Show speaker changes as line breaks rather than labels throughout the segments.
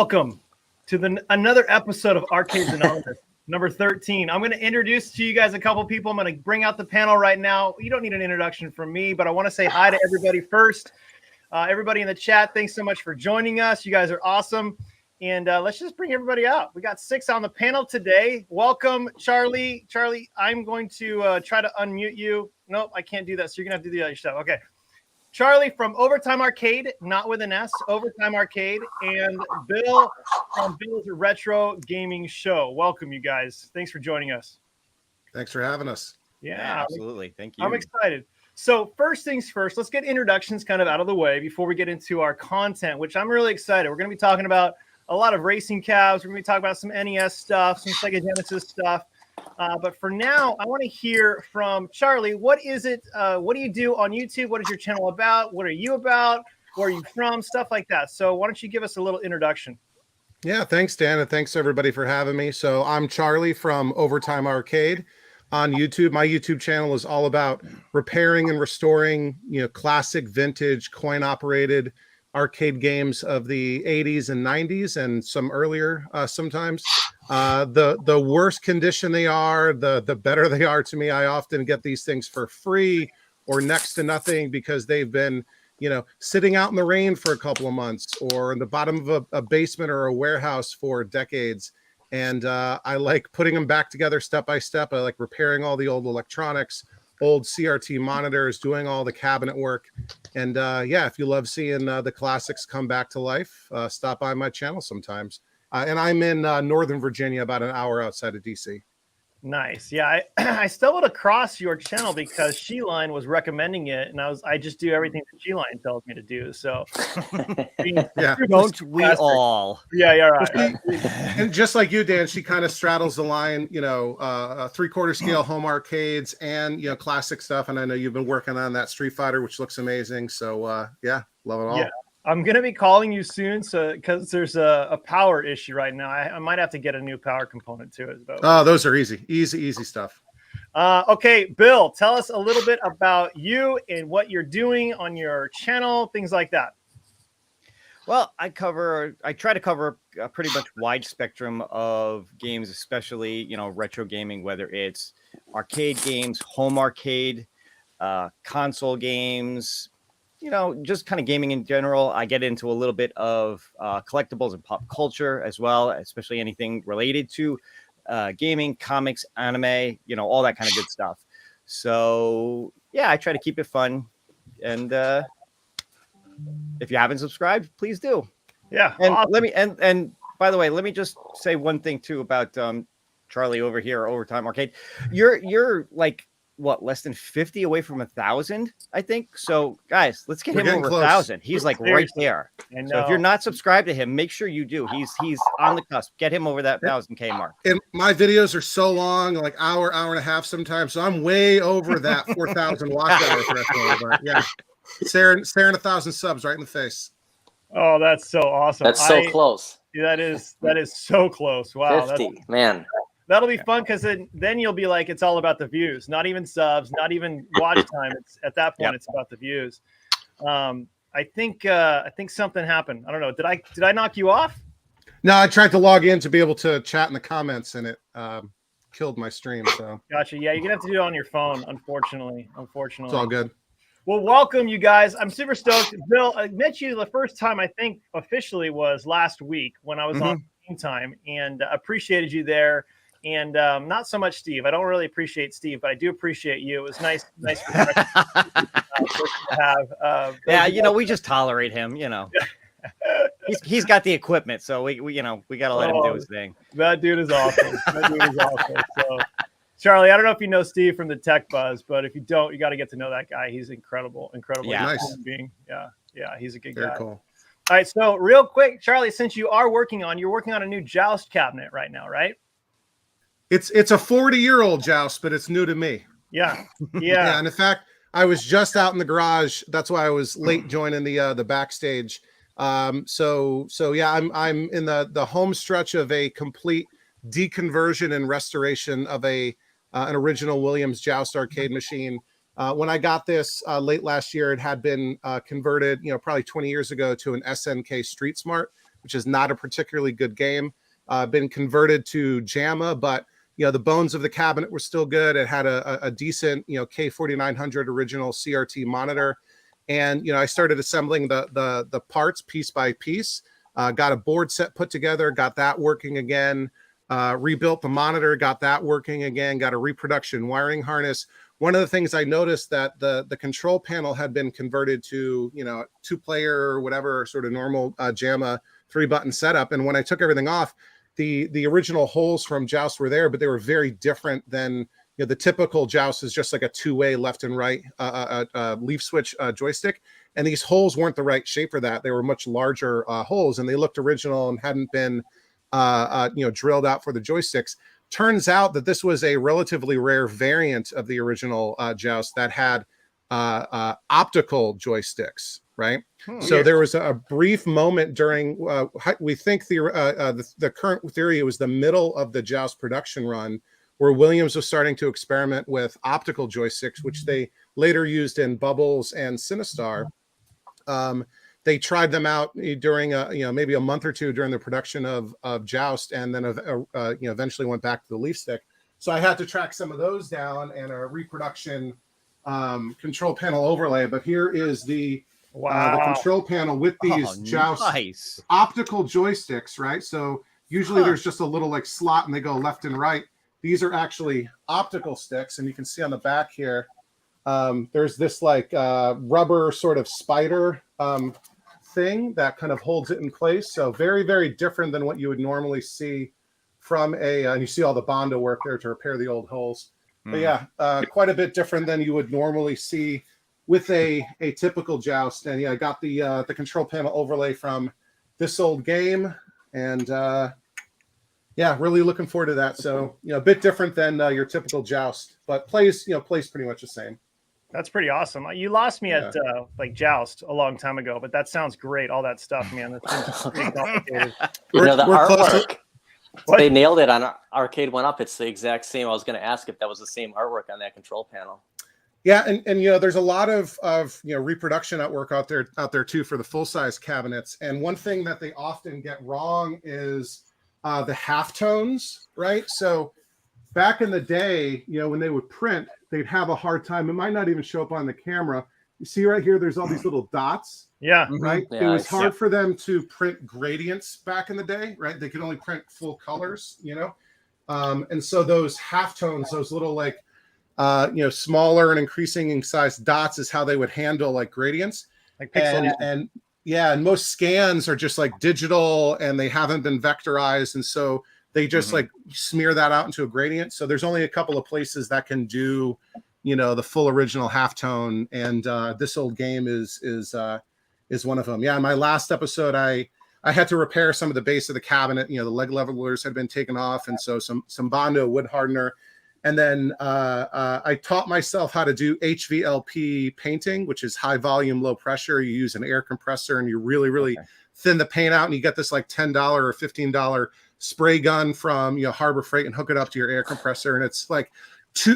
welcome to another episode of Arcades Anonymous, number 13. I'm going to introduce to you guys a couple people. I'm going to bring out the panel right now. You don't need an introduction from me, but I want to say hi to everybody first. Everybody in the chat, thanks so much for joining us. You guys are awesome. And let's just bring everybody out. We got 6 on the panel today. Welcome, Charlie. Charlie, I'm going to try to unmute you. Nope, I can't do that. So you're going to have to do the other stuff. Okay. Charlie from Overtime Arcade, not with an S, Overtime Arcade, and Bill from Bill's Retro Gaming Show. Welcome, you guys. Thanks for joining us.
Thanks for having us.
Yeah, absolutely. Thank you.
I'm excited. So first things first, let's get introductions kind of out of the way before we get into our content, which I'm really excited. We're going to be talking about a lot of racing cabs. We're going to be talking about some NES stuff, some Sega Genesis stuff. But for now, I want to hear from Charlie. What is it? What do you do on YouTube? What is your channel about? What are you about? Where are you from? Stuff like that. So why don't you give us a little introduction?
Yeah, thanks, Dan, and thanks everybody for having me. So I'm Charlie from Overtime Arcade on YouTube. My YouTube channel is all about repairing and restoring, classic, vintage, coin-operated arcade games of the 80s and 90s and some earlier sometimes. The worse condition they are, the better they are to me. I often get these things for free or next to nothing because they've been, sitting out in the rain for a couple of months or in the bottom of a basement or a warehouse for decades. And I like putting them back together step by step. I like repairing all the old electronics, old CRT monitors, doing all the cabinet work. And if you love seeing the classics come back to life, stop by my channel sometimes. And I'm in Northern Virginia, about an hour outside of DC.
Nice. Yeah, I stumbled across your channel because She-Line was recommending it, and I just do everything that She-Line tells me to do. So,
don't we all?
Yeah, right.
And just like you, Dan, she kind of straddles the line, 3/4 scale home arcades and classic stuff. And I know you've been working on that Street Fighter, which looks amazing. So love it all.
Yeah. I'm going to be calling you soon because there's a power issue right now. I might have to get a new power component to it. Though.
Oh, those are easy stuff.
Okay, Bill, tell us a little bit about you and what you're doing on your channel, things like that.
Well, I try to cover a pretty much wide spectrum of games, especially, retro gaming, whether it's arcade games, home arcade, console games, just kind of gaming in general. I get into a little bit of collectibles and pop culture as well, especially anything related to gaming, comics, anime, all that kind of good stuff. So, I try to keep it fun. And if you haven't subscribed, please do.
Yeah.
And
awesome.
and by the way, let me just say one thing too about Charlie over here, Overtime Arcade. You're like, what, less than 50 away from 1,000, I think. So guys, let's get him over 1,000. He's like right there. So if you're not subscribed to him, make sure you do. He's on the cusp. Get him over that 1,000K mark.
And my videos are so long, like hour and a half sometimes. So I'm way over that 4,000 watch hour threshold. But yeah, staring 1,000 subs right in the face.
Oh, that's so awesome.
That's so close.
That is so close. Wow.
50, man.
That'll be fun because then you'll be like, it's all about the views, not even subs, not even watch time. It's at that point, It's about the views. I think something happened. I don't know. Did I knock you off?
No, I tried to log in to be able to chat in the comments, and it killed my stream. So
gotcha. Yeah, you're gonna have to do it on your phone. Unfortunately,
it's all good.
Well, welcome you guys. I'm super stoked. Bill, I met you the first time I think officially was last week when I was on Game Time, and appreciated you there. And not so much Steve. I don't really appreciate Steve, but I do appreciate you. It was nice to have.
We just tolerate him. He's got the equipment, so we gotta let him do his thing.
That dude is awesome. So, Charlie, I don't know if you know Steve from the Tech Buzz, but if you don't, you got to get to know that guy. He's incredible.
Yeah,
nice.
Being. Yeah, he's a good
Very
guy.
Cool.
All right, so real quick, Charlie, since you're working on a new joust cabinet right now, right?
It's a 40-year-old joust, but it's new to me.
Yeah.
And in fact, I was just out in the garage. That's why I was late joining the backstage. So I'm in the home stretch of a complete deconversion and restoration of an original Williams Joust arcade machine. When I got this late last year, it had been converted, probably 20 years ago to an SNK Street Smart, which is not a particularly good game. Been converted to JAMA, but the bones of the cabinet were still good. It had a decent K4900 original CRT monitor, and I started assembling the parts piece by piece. Got a board set put together, got that working again. Rebuilt the monitor, got that working again. Got a reproduction wiring harness. One of the things I noticed that the control panel had been converted to 2-player or whatever sort of normal JAMA 3-button setup, and when I took everything off, the original holes from Joust were there, but they were very different than the typical Joust is just like a 2-way left and right leaf switch joystick, and these holes weren't the right shape for that. They were much larger holes, and they looked original and hadn't been drilled out for the joysticks. Turns out that this was a relatively rare variant of the original Joust that had optical joysticks, right? So there was a brief moment during we think the current theory, it was the middle of the Joust production run, where Williams was starting to experiment with optical joysticks, which they later used in Bubbles and Sinistar. They tried them out during maybe a month or two during the production of Joust, and then eventually went back to the leaf stick. So I had to track some of those down and a reproduction control panel overlay. But here is the control panel with these Joust optical joysticks, right? So usually there's just a little like slot and they go left and right. These are actually optical sticks, and you can see on the back here, there's this like rubber sort of spider thing that kind of holds it in place. So very, very different than what you would normally see from and you see all the Bondo work there to repair the old holes. But yeah, quite a bit different than you would normally see with a typical Joust. And yeah, I got the control panel overlay from this old game, and yeah, really looking forward to that. So a bit different than your typical Joust, but plays pretty much the same.
That's pretty awesome. You lost me at like Joust a long time ago, but that sounds great. All that stuff, man. That's pretty complicated.
The artwork, they nailed it on Arcade One Up. It's the exact same. I was going to ask if that was the same artwork on that control panel.
Yeah, and there's a lot of reproduction artwork out there too for the full size cabinets. And one thing that they often get wrong is the halftones, right? So back in the day, when they would print, they'd have a hard time. It might not even show up on the camera. You see right here, there's all these little dots.
Yeah.
Right.
Yeah,
it was hard for them to print gradients back in the day, right? They could only print full colors, and so those halftones, those little like, smaller and increasing in size dots is how they would handle like gradients.
Like pixel.
And most scans are just like digital and they haven't been vectorized. And so they just like smear that out into a gradient. So there's only a couple of places that can do, the full original halftone. And this old game is one of them. Yeah. In my last episode, I had to repair some of the base of the cabinet. The leg levelers had been taken off. And so some Bondo wood hardener. And then I taught myself how to do HVLP painting, which is high volume, low pressure. You use an air compressor and you really, really thin the paint out, and you get this like $10 or $15 spray gun from Harbor Freight and hook it up to your air compressor. And it's like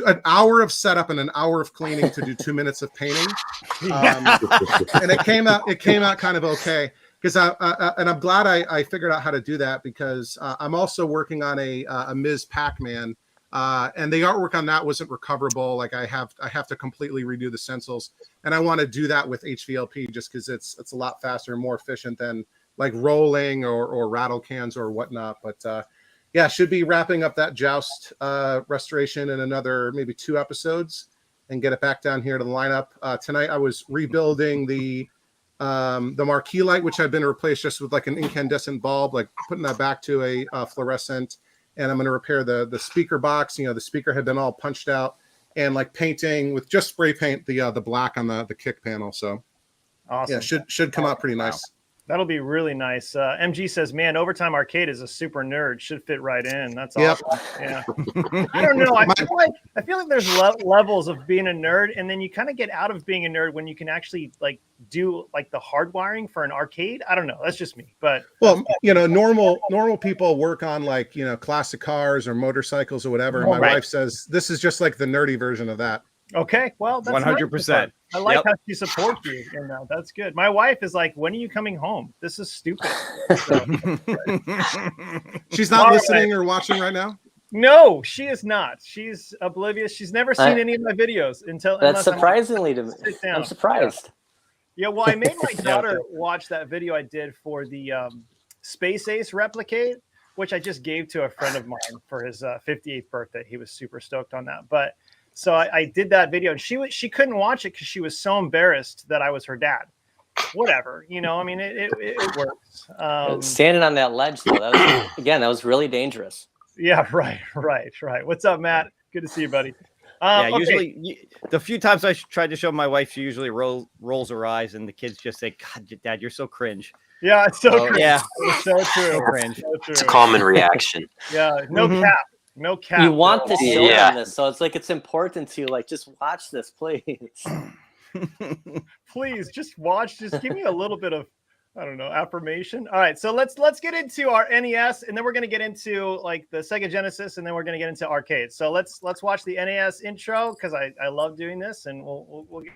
an hour of setup and an hour of cleaning to do 2 minutes of painting. And it came out kind of okay. Because I'm glad I figured out how to do that, because I'm also working on a Ms. Pac-Man. And the artwork on that wasn't recoverable. Like I have to completely redo the stencils, and I want to do that with HVLP just because it's a lot faster and more efficient than like rolling or rattle cans or whatnot. But yeah, should be wrapping up that Joust restoration in another maybe 2 episodes and get it back down here to the lineup. Tonight I was rebuilding the marquee light, which had been replaced just with like an incandescent bulb, like putting that back to a fluorescent. And I'm going to repair the speaker box. The speaker had been all punched out, and like painting with just spray paint the black on the kick panel. So
awesome.
Yeah, should come out pretty nice.
That'll be really nice. MG says, "Man, Overtime Arcade is a super nerd. Should fit right in." That's awesome. Yeah. I don't know. I feel like there's levels of being a nerd, and then you kind of get out of being a nerd when you can actually like do like the hardwiring for an arcade. I don't know. That's just me. But
normal people work on like classic cars or motorcycles or whatever. And my wife says this is just like the nerdy version of that.
Okay, well, that's
100%.
I like
Yep.
how she supports you in that. That's good. My wife is like, "When are you coming home? This is stupid." So,
She's not
All
listening or watching right now.
no, she is not. She's oblivious. She's never seen any of my videos
That's
unless I'm
surprisingly to me.
like, sit down.
I'm surprised.
Yeah, well, I made my daughter watch that video I did for the Space Ace Replicate, which I just gave to a friend of mine for his 58th birthday. He was super stoked on that. But so I did that video, and she couldn't watch it because she was so embarrassed that I was her dad. Whatever, I mean, it works.
Standing on that ledge, though, that was really dangerous.
Yeah, right. What's up, Matt? Good to see you, buddy.
Yeah,
okay.
usually the few times I tried to show my wife, she usually rolls her eyes, and the kids just say, "God, Dad, you're so cringe."
Yeah, it's so cringe.
Yeah,
It's so true.
So cringe.
So true.
It's a common reaction.
Yeah, no cap. No cap.
You want to show
Yeah.
them this, so it's like it's important to just watch this, please.
Please just watch. Just give me a little bit of, I don't know, affirmation. All right, so let's get into our NES, and then we're gonna get into like the Sega Genesis, and then we're gonna get into arcades. So let's watch the NES intro because I love doing this, and we'll get.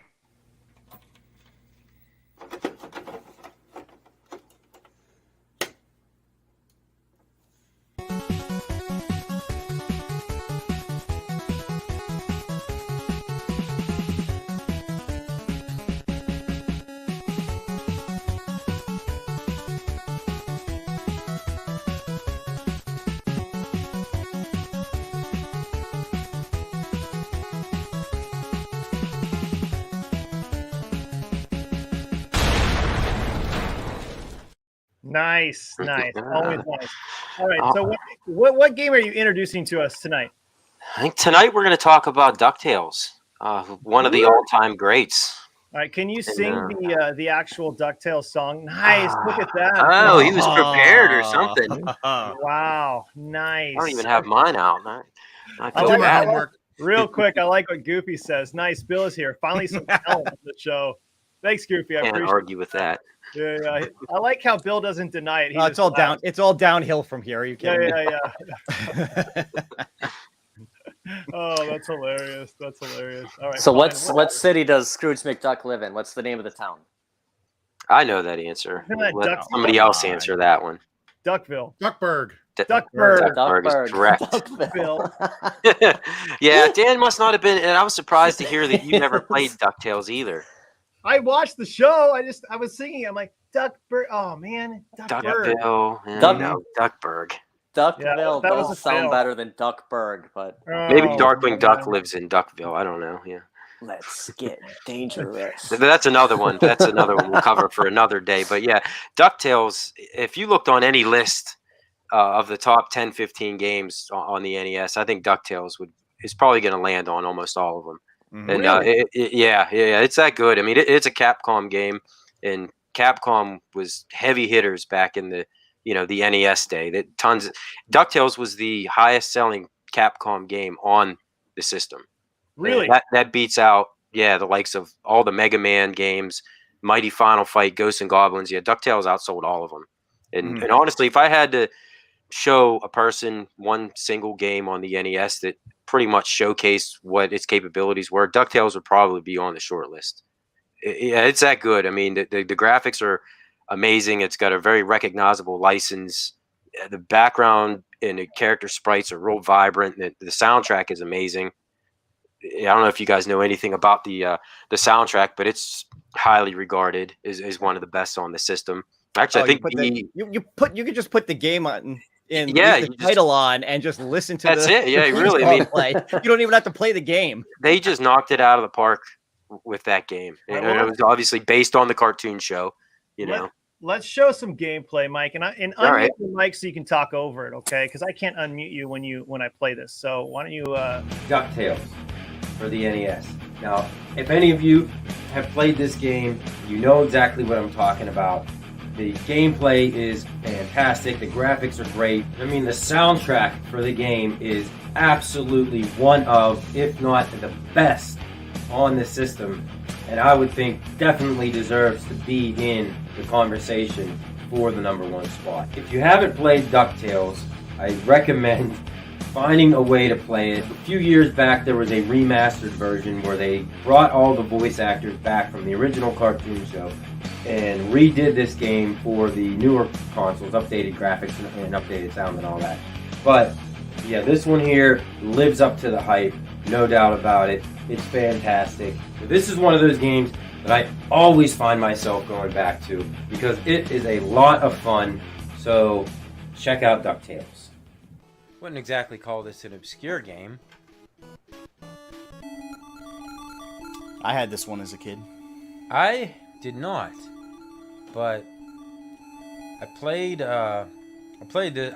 Nice. Always nice. All right. So what game are you introducing to us tonight?
I think tonight we're going to talk about DuckTales, one of the all-time greats.
All right. Can you sing the actual DuckTales song? Nice. Look at that.
Oh, he was prepared or something.
Wow. Nice.
I don't even have mine out. I
I
feel
like
bad.
that. Real quick, I like what Goofy says. Nice. Bill is here. Finally some talent on the show. Thanks, Goofy. I
Can't
appreciate
argue with that.
it. Yeah. I like how Bill doesn't deny it. He
It's
just
all
laughs.
down. It's all downhill from here. Are you kidding me?
Yeah. Oh, that's hilarious. All right.
So
fine.
what city does Scrooge McDuck live in? What's the name of the town?
I know that answer.
Isn't that
Let
Duck-
somebody else answer that one.
Duckville.
Duckburg.
Duckburg.
Duckburg is correct.
Duckville.
Yeah, Dan must not have been, and I was surprised to hear that you never played DuckTales either.
I watched the show. I was singing. I'm like, Duckburg. Oh, man. Duckburg.
Duckville. Duckburg.
Duckville
that was
does
a
sound
fail.
better than Duckburg, but
Maybe
Oh,
Darkwing Duck
man.
lives in Duckville. I don't know. Yeah.
let's get dangerous.
That's another one. That's another one we'll cover for another day. But yeah, DuckTales, if you looked on any list of the top 10, 15 games on the NES, I think DuckTales is probably going to land on almost all of them.
Mhm.
And yeah, it's that good. I mean, it's a Capcom game, and Capcom was heavy hitters back in the NES day. DuckTales was the highest selling Capcom game on the system.
Really?
That beats out the likes of all the Mega Man games, Mighty Final Fight, Ghosts and Goblins. Yeah, DuckTales outsold all of them. And honestly, if I had to show a person one single game on the NES that pretty much showcased what its capabilities were, DuckTales would probably be on the short list. It's that good. I mean, the graphics are amazing. It's got a very recognizable license. The background and the character sprites are real vibrant. The soundtrack is amazing. I don't know if you guys know anything about the soundtrack, but it's highly regarded as one of the best on the system. Actually, I think
you could just put the game on and
Yeah,
leave the
you just-
title on and just listen to
That's it. Yeah,
the theme
really. I
song
mean-
play. You don't even have to play the game.
they just knocked it out of the park with that game. And it was obviously based on the cartoon show,
Let's show some gameplay, Mike, and unmute
All right.
the mic so you can talk over it, okay? Because I can't unmute you when I play this. So why don't you?
DuckTales for the NES. Now, if any of you have played this game, you know exactly what I'm talking about. The gameplay is fantastic. The graphics are great. I mean, the soundtrack for the game is absolutely one of, if not the best on the system. And I would think definitely deserves to be in the conversation for the #1 spot. If you haven't played DuckTales, I recommend finding a way to play it. A few years back, there was a remastered version where they brought all the voice actors back from the original cartoon show and redid this game for the newer consoles, updated graphics and updated sound and all that. But yeah, this one here lives up to the hype, no doubt about it. It's fantastic. This is one of those games that I always find myself going back to because it is a lot of fun. So check out DuckTales.
Wouldn't exactly call this an obscure game.
I had this one as a kid.
I did not, but I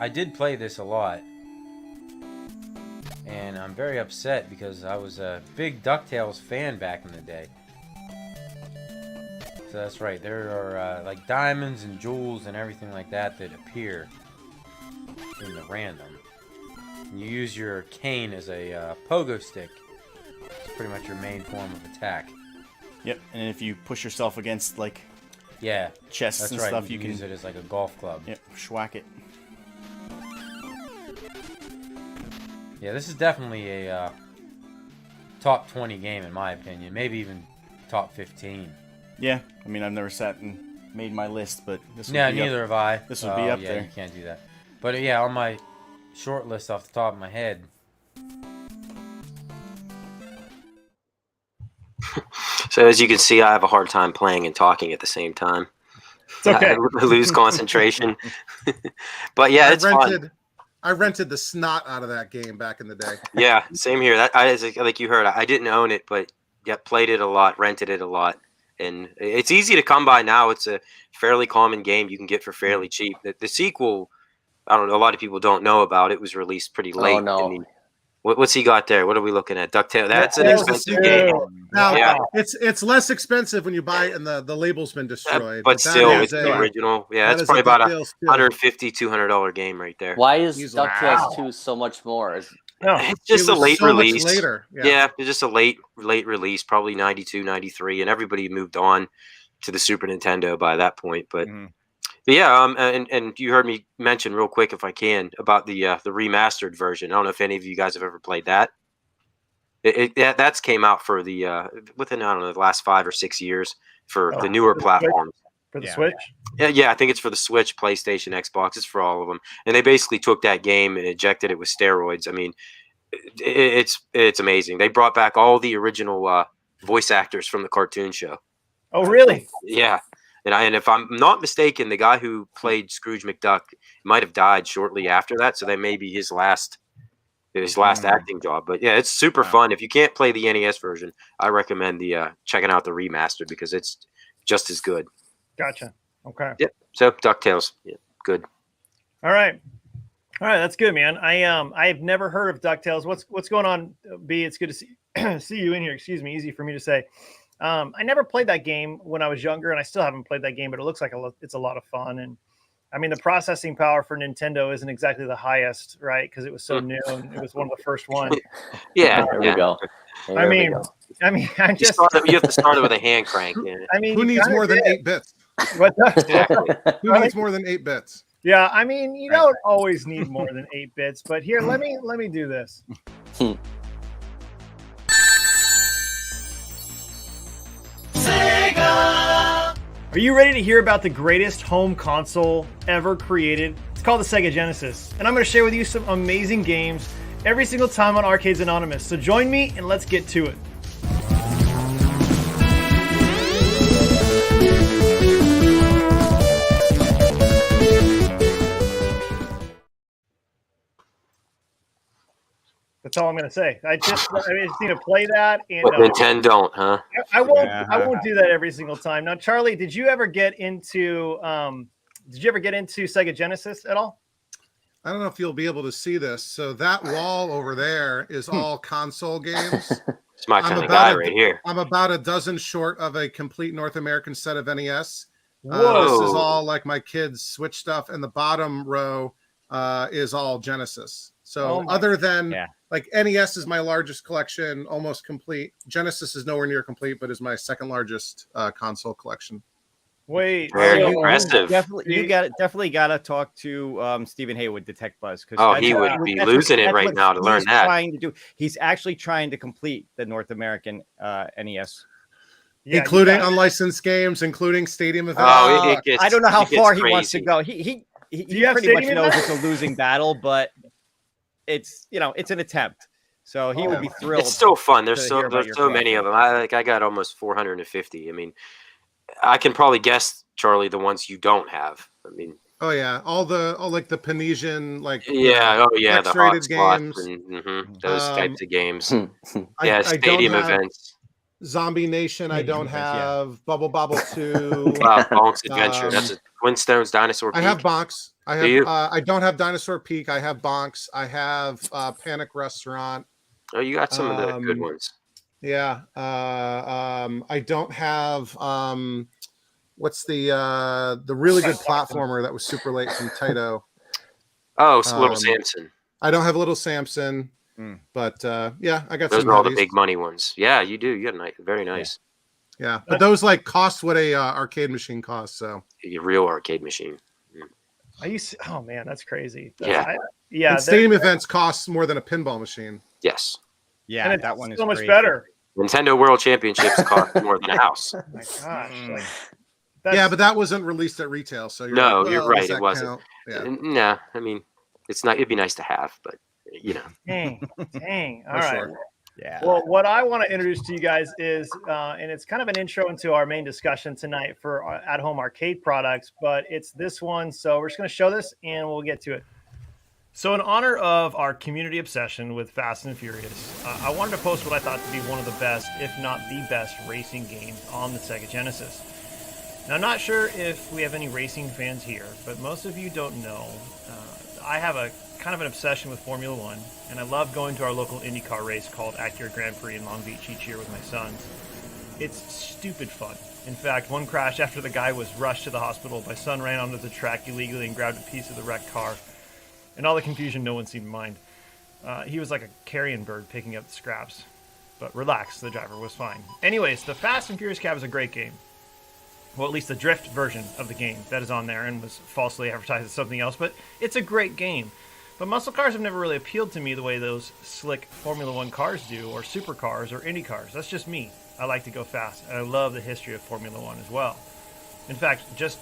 did play this a lot, and I'm very upset because I was a big DuckTales fan back in the day. So that's right, there are like diamonds and jewels and everything like that that appear in the random. You use your cane as a pogo stick. It's pretty much your main form of attack.
Yep, and if you push yourself against like chests
that's
and
right.
stuff,
You can use it as like a golf club.
Yep, schwack it.
Yeah, this is definitely a top 20 game in my opinion. Maybe even top 15.
Yeah, I mean I've never sat and made my list, but this would
Yeah,
be
neither have I.
This would be up
yeah,
there.
You can't do that. But yeah, on my short list off the top of my head.
So as you can see, I have a hard time playing and talking at the same time.
It's okay.
I lose concentration. But yeah, it's fun.
I rented the snot out of that game back in the day.
Yeah, same here. Like you heard, I didn't own it, but yeah, played it a lot, rented it a lot. And it's easy to come by now. It's a fairly common game you can get for fairly cheap. The sequel, I don't know, a lot of people don't know about. It was released pretty late.
Oh, no.
What's he got there? What are we looking at? DuckTales. That's an expensive game.
Now,
Yeah.
it's less expensive when you buy it and the label's been destroyed.
But
that
still,
is
it's the
a-
original. Yeah,
that
it's
is
probably about
DuckTales too.
$150, $200 game right there.
Why is
Easily.
DuckTales 2 so much more?
No.
It's just
It
a
was
late
so much
release.
later.
Yeah, it's just a late release, probably 92, 93, and everybody moved on to the Super Nintendo by that point. But yeah, and you heard me mention real quick, if I can, about the remastered version. I don't know if any of you guys have ever played that. That's came out for the within, I don't know, the last 5 or 6 years for the newer platforms.
For the Switch?
Yeah, I think it's for the Switch, PlayStation, Xbox. It's for all of them. And they basically took that game and injected it with steroids. I mean, it's amazing. They brought back all the original voice actors from the cartoon show.
Oh, really?
Yeah. And if I'm not mistaken, the guy who played Scrooge McDuck might have died shortly after that. So that may be his last acting job. But yeah, it's super fun. If you can't play the NES version, I recommend checking out the remastered because it's just as good.
Gotcha. Okay.
Yep. So DuckTales. Yeah, good.
All right. That's good, man. I've never heard of DuckTales. What's going on, B? It's good to see you in here. Excuse me. Easy for me to say. I never played that game when I was younger, and I still haven't played that game, but it looks like it's a lot of fun. And I mean, the processing power for Nintendo isn't exactly the highest, right? Because it was so new and it was one of the first ones.
Yeah.
There we go.
I mean, I just
you have to start it with a hand crank. Yeah.
I mean,
Who needs more than 8 bits?
What
Exactly.
Who needs more than 8 bits?
Yeah, I mean, you don't always need more than 8 bits, but here, let me do this. Are you ready to hear about the greatest home console ever created? It's called the Sega Genesis, and I'm going to share with you some amazing games every single time on Arcades Anonymous. So join me and let's get to it. That's all I'm going to say. I just need to play that, and
But Nintendo don't, huh?
I won't do that every single time. Now, Charlie, did you ever get into Sega Genesis at all?
I don't know if you'll be able to see this. So that wall over there is all console games.
It's my kind of guy right here.
I'm about a dozen short of a complete North American set of NES.
Whoa.
This is all like my kids' Switch stuff, and the bottom row is all Genesis. So other than like NES is my largest collection, almost complete. Genesis is nowhere near complete, but is my second largest console collection.
Wait,
Very
so-
impressive.
Definitely got to talk to Stephen Haywood, the Tech Buzz, because
Oh, he would be losing it right now to learn that.
Trying to do. He's actually trying to complete the North American NES.
Yeah,
including unlicensed games, including stadium events.
Oh, it gets.
I don't know how
it gets
far
crazy.
he wants to go. He
you have
pretty much
stadium
knows
events?
it's a losing battle, but it's it's an attempt. So he would be thrilled.
It's so fun. There's
to
so
hear about your
many of them. I got almost 450. I mean, I can probably guess, Charlie, the ones you don't have. I mean,
oh yeah, all like the Panesian
yeah, the
X-rated
hotspots
games,
and those types of games.
I
Yeah,
don't
stadium
have
events.
Zombie Nation. I don't
Events, yeah.
have Bubble Bobble 2.
Bonk's Adventure. That's a Flintstones Dinosaur Peak.
I have Bonks. I
Do you?
have. I don't have Dinosaur Peak. I have Bonks. I have Panic Restaurant.
Oh, you got some of the good ones.
Yeah. I don't have. What's the really good platformer that was super late from Taito?
Oh, Little Samson.
I don't have Little Samson. But yeah, I got
those
some
are all the
heavies.
big money ones. Yeah, you do. You got very nice.
Yeah, but those cost what a arcade machine costs. So
a real arcade machine.
Oh man, that's crazy.
Yeah.
And stadium events cost more than a pinball machine.
Yes.
Yeah,
and
that one is
so much
crazy.
better.
Nintendo World Championships cost more than a house.
Oh my gosh.
Yeah, but that wasn't released at retail, so you're
you're right. It wasn't.
Count? Yeah.
No, I mean, it's not. It'd be nice to have, but
Dang. All right.
Sure.
Yeah.
Well, what I want to introduce to you guys is, and it's kind of an intro into our main discussion tonight for at-home arcade products, but it's this one. So we're just going to show this and we'll get to it. So in honor of our community obsession with Fast and Furious, I wanted to post what I thought to be one of the best, if not the best, racing games on the Sega Genesis. Now, I'm not sure if we have any racing fans here, but most of you don't know. I have a kind of an obsession with Formula One, and I love going to our local IndyCar race called Acura Grand Prix in Long Beach each year with my sons. It's stupid fun. In fact, one crash after the guy was rushed to the hospital, my son ran onto the track illegally and grabbed a piece of the wrecked car. In all the confusion, no one seemed to mind. He was like a carrion bird picking up the scraps. But relax, the driver was fine. Anyways, the Fast and Furious Cab is a great game. Well, at least the drift version of the game that is on there and was falsely advertised as something else, but it's a great game. But muscle cars have never really appealed to me the way those slick Formula One cars do, or supercars, or Indy cars. That's just me. I like to go fast, and I love the history of Formula One as well. In fact, just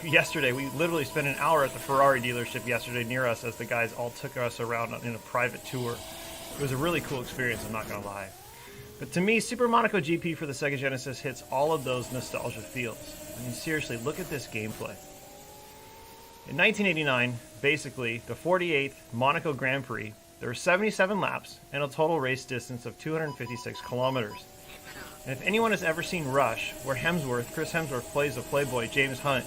yesterday, we literally spent an hour at the Ferrari dealership yesterday near us as the guys all took us around in a private tour. It was a really cool experience, I'm not going to lie. But to me, Super Monaco GP for the Sega Genesis hits all of those nostalgia feels. I mean, seriously, look at this gameplay. In 1989, basically, the 48th Monaco Grand Prix, there were 77 laps and a total race distance of 256 kilometers. And if anyone has ever seen Rush, where Chris Hemsworth plays the playboy James Hunt,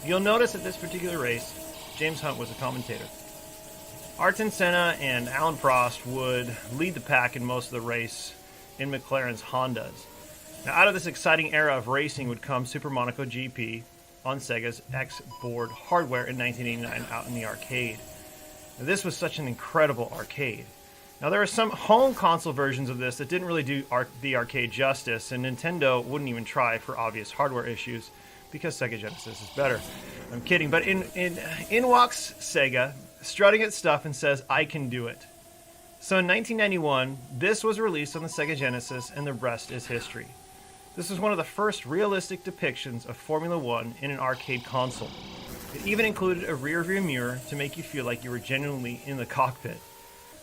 you'll notice at this particular race, James Hunt was a commentator. Ayrton Senna and Alan Prost would lead the pack in most of the race in McLaren's Hondas. Now, out of this exciting era of racing would come Super Monaco GP on Sega's X-Board hardware in 1989 out in the arcade. Now, this was such an incredible arcade. Now, there are some home console versions of this that didn't really do the arcade justice, and Nintendo wouldn't even try for obvious hardware issues because Sega Genesis is better. I'm kidding, but in walks Sega, strutting its stuff and says, "I can do it." So in 1991, this was released on the Sega Genesis, and the rest is history. This was one of the first realistic depictions of Formula One in an arcade console. It even included a rear-view mirror to make you feel like you were genuinely in the cockpit.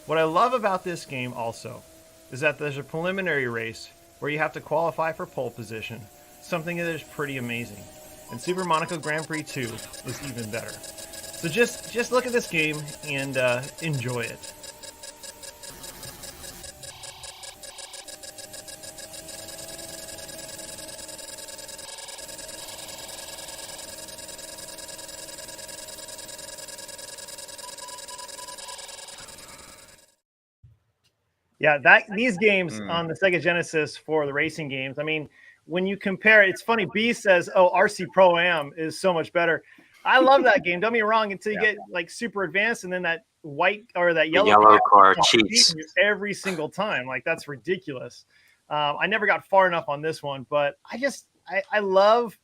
What I love about this game also is that there's a preliminary race where you have to qualify for pole position, something that is pretty amazing. And Super Monaco Grand Prix 2 is even better. So just look at this game and enjoy it. Yeah, these games on the Sega Genesis for the racing games, I mean, when you compare it, it's funny. B says, "Oh, RC Pro-Am is so much better." I love that game. Don't get me wrong. Until you get like super advanced, and then that white or that yellow
car cheats
every single time. Like that's ridiculous. I never got far enough on this one, but I love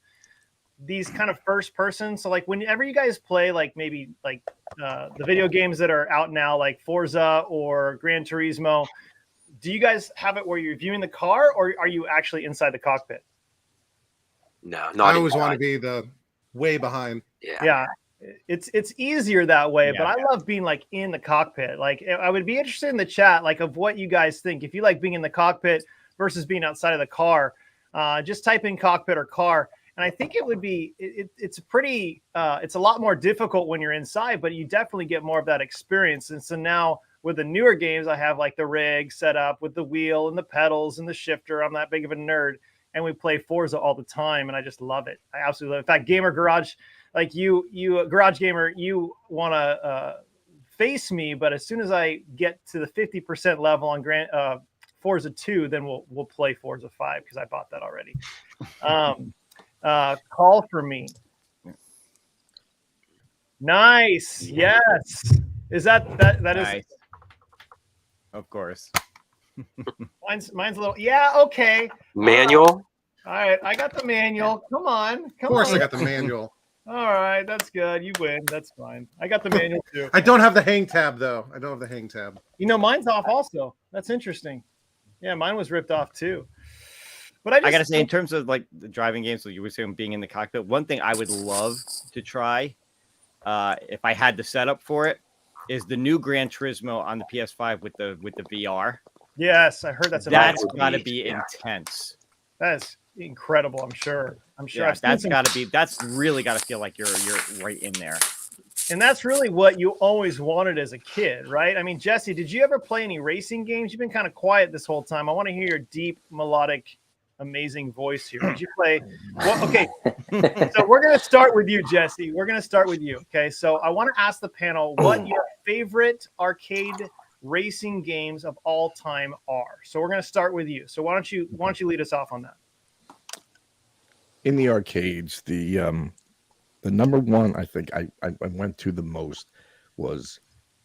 these kind of first person. So like whenever you guys play, like maybe like the video games that are out now, like Forza or Gran Turismo, do you guys have it where you're viewing the car, or are you actually inside the cockpit?
No,
I always want to be the way behind.
Yeah. It's easier that way, but I love being like in the cockpit. Like I would be interested in the chat, like of what you guys think. If you like being in the cockpit versus being outside of the car, just type in cockpit or car. And I think it would be, it's pretty, it's a lot more difficult when you're inside, but you definitely get more of that experience. And so now with the newer games, I have like the rig set up with the wheel and the pedals and the shifter. I'm that big of a nerd, and we play Forza all the time, and I just love it. I absolutely love it. In fact, Gamer Garage, like you Garage Gamer, you want to face me, but as soon as I get to the 50% level on Forza 2, then we'll play Forza 5 because I bought that already. Call for me. Nice. Yes. Is that
Nice.
is
Of course.
mine's a little, yeah, okay.
Manual.
All right, I got the manual. Come on.
Of course I got the manual.
All right, that's good. You win. That's fine. I got the manual too.
I don't have the hang tab though. I don't have the hang tab.
You know, mine's off also. That's interesting. Yeah, mine was ripped off too. But I
gotta say, in terms of like the driving games, so you were saying being in the cockpit, one thing I would love to try, if I had the setup for it, is the new Gran Turismo on the PS5 with the VR.
Yes, I heard that's
got to be intense.
That's incredible. I'm sure.
Yeah, that's really got to feel like you're right in there.
And that's really what you always wanted as a kid, right? I mean, Jesse, did you ever play any racing games? You've been kind of quiet this whole time. I want to hear your deep, melodic, amazing voice here. Did you play? Well, okay. So we're going to start with you, Jesse. We're going to start with you. Okay. So I want to ask the panel what your favorite arcade racing games of all time are. So we're going to start with you. So why don't you lead us off on that?
In the arcades, the number one I think I went to the most was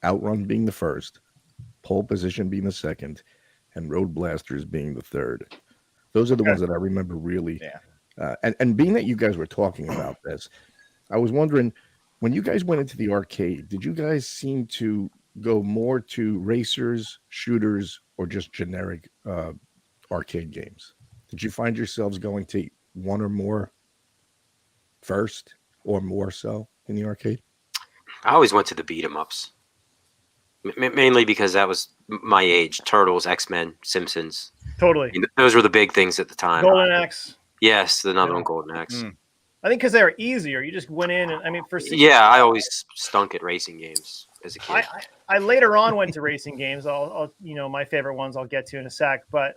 Outrun being the first, Pole Position being the second, and Road Blasters being the third. Those are the ones that I remember really.
Yeah.
And being that you guys were talking about this, I was wondering, when you guys went into the arcade, did you guys seem to go more to racers, shooters, or just generic arcade games? Did you find yourselves going to one or more first, or more so in the arcade?
I always went to the beat 'em ups, mainly because that was my age. Turtles, X-Men, Simpsons.
Totally.
Those were the big things at the time.
Golden Axe.
Yes, another one, Golden Axe.
I think because they were easier. You just went in, and I mean, for
I always stunk at racing games as a kid.
I later on went to racing games. I'll my favorite ones I'll get to in a sec. But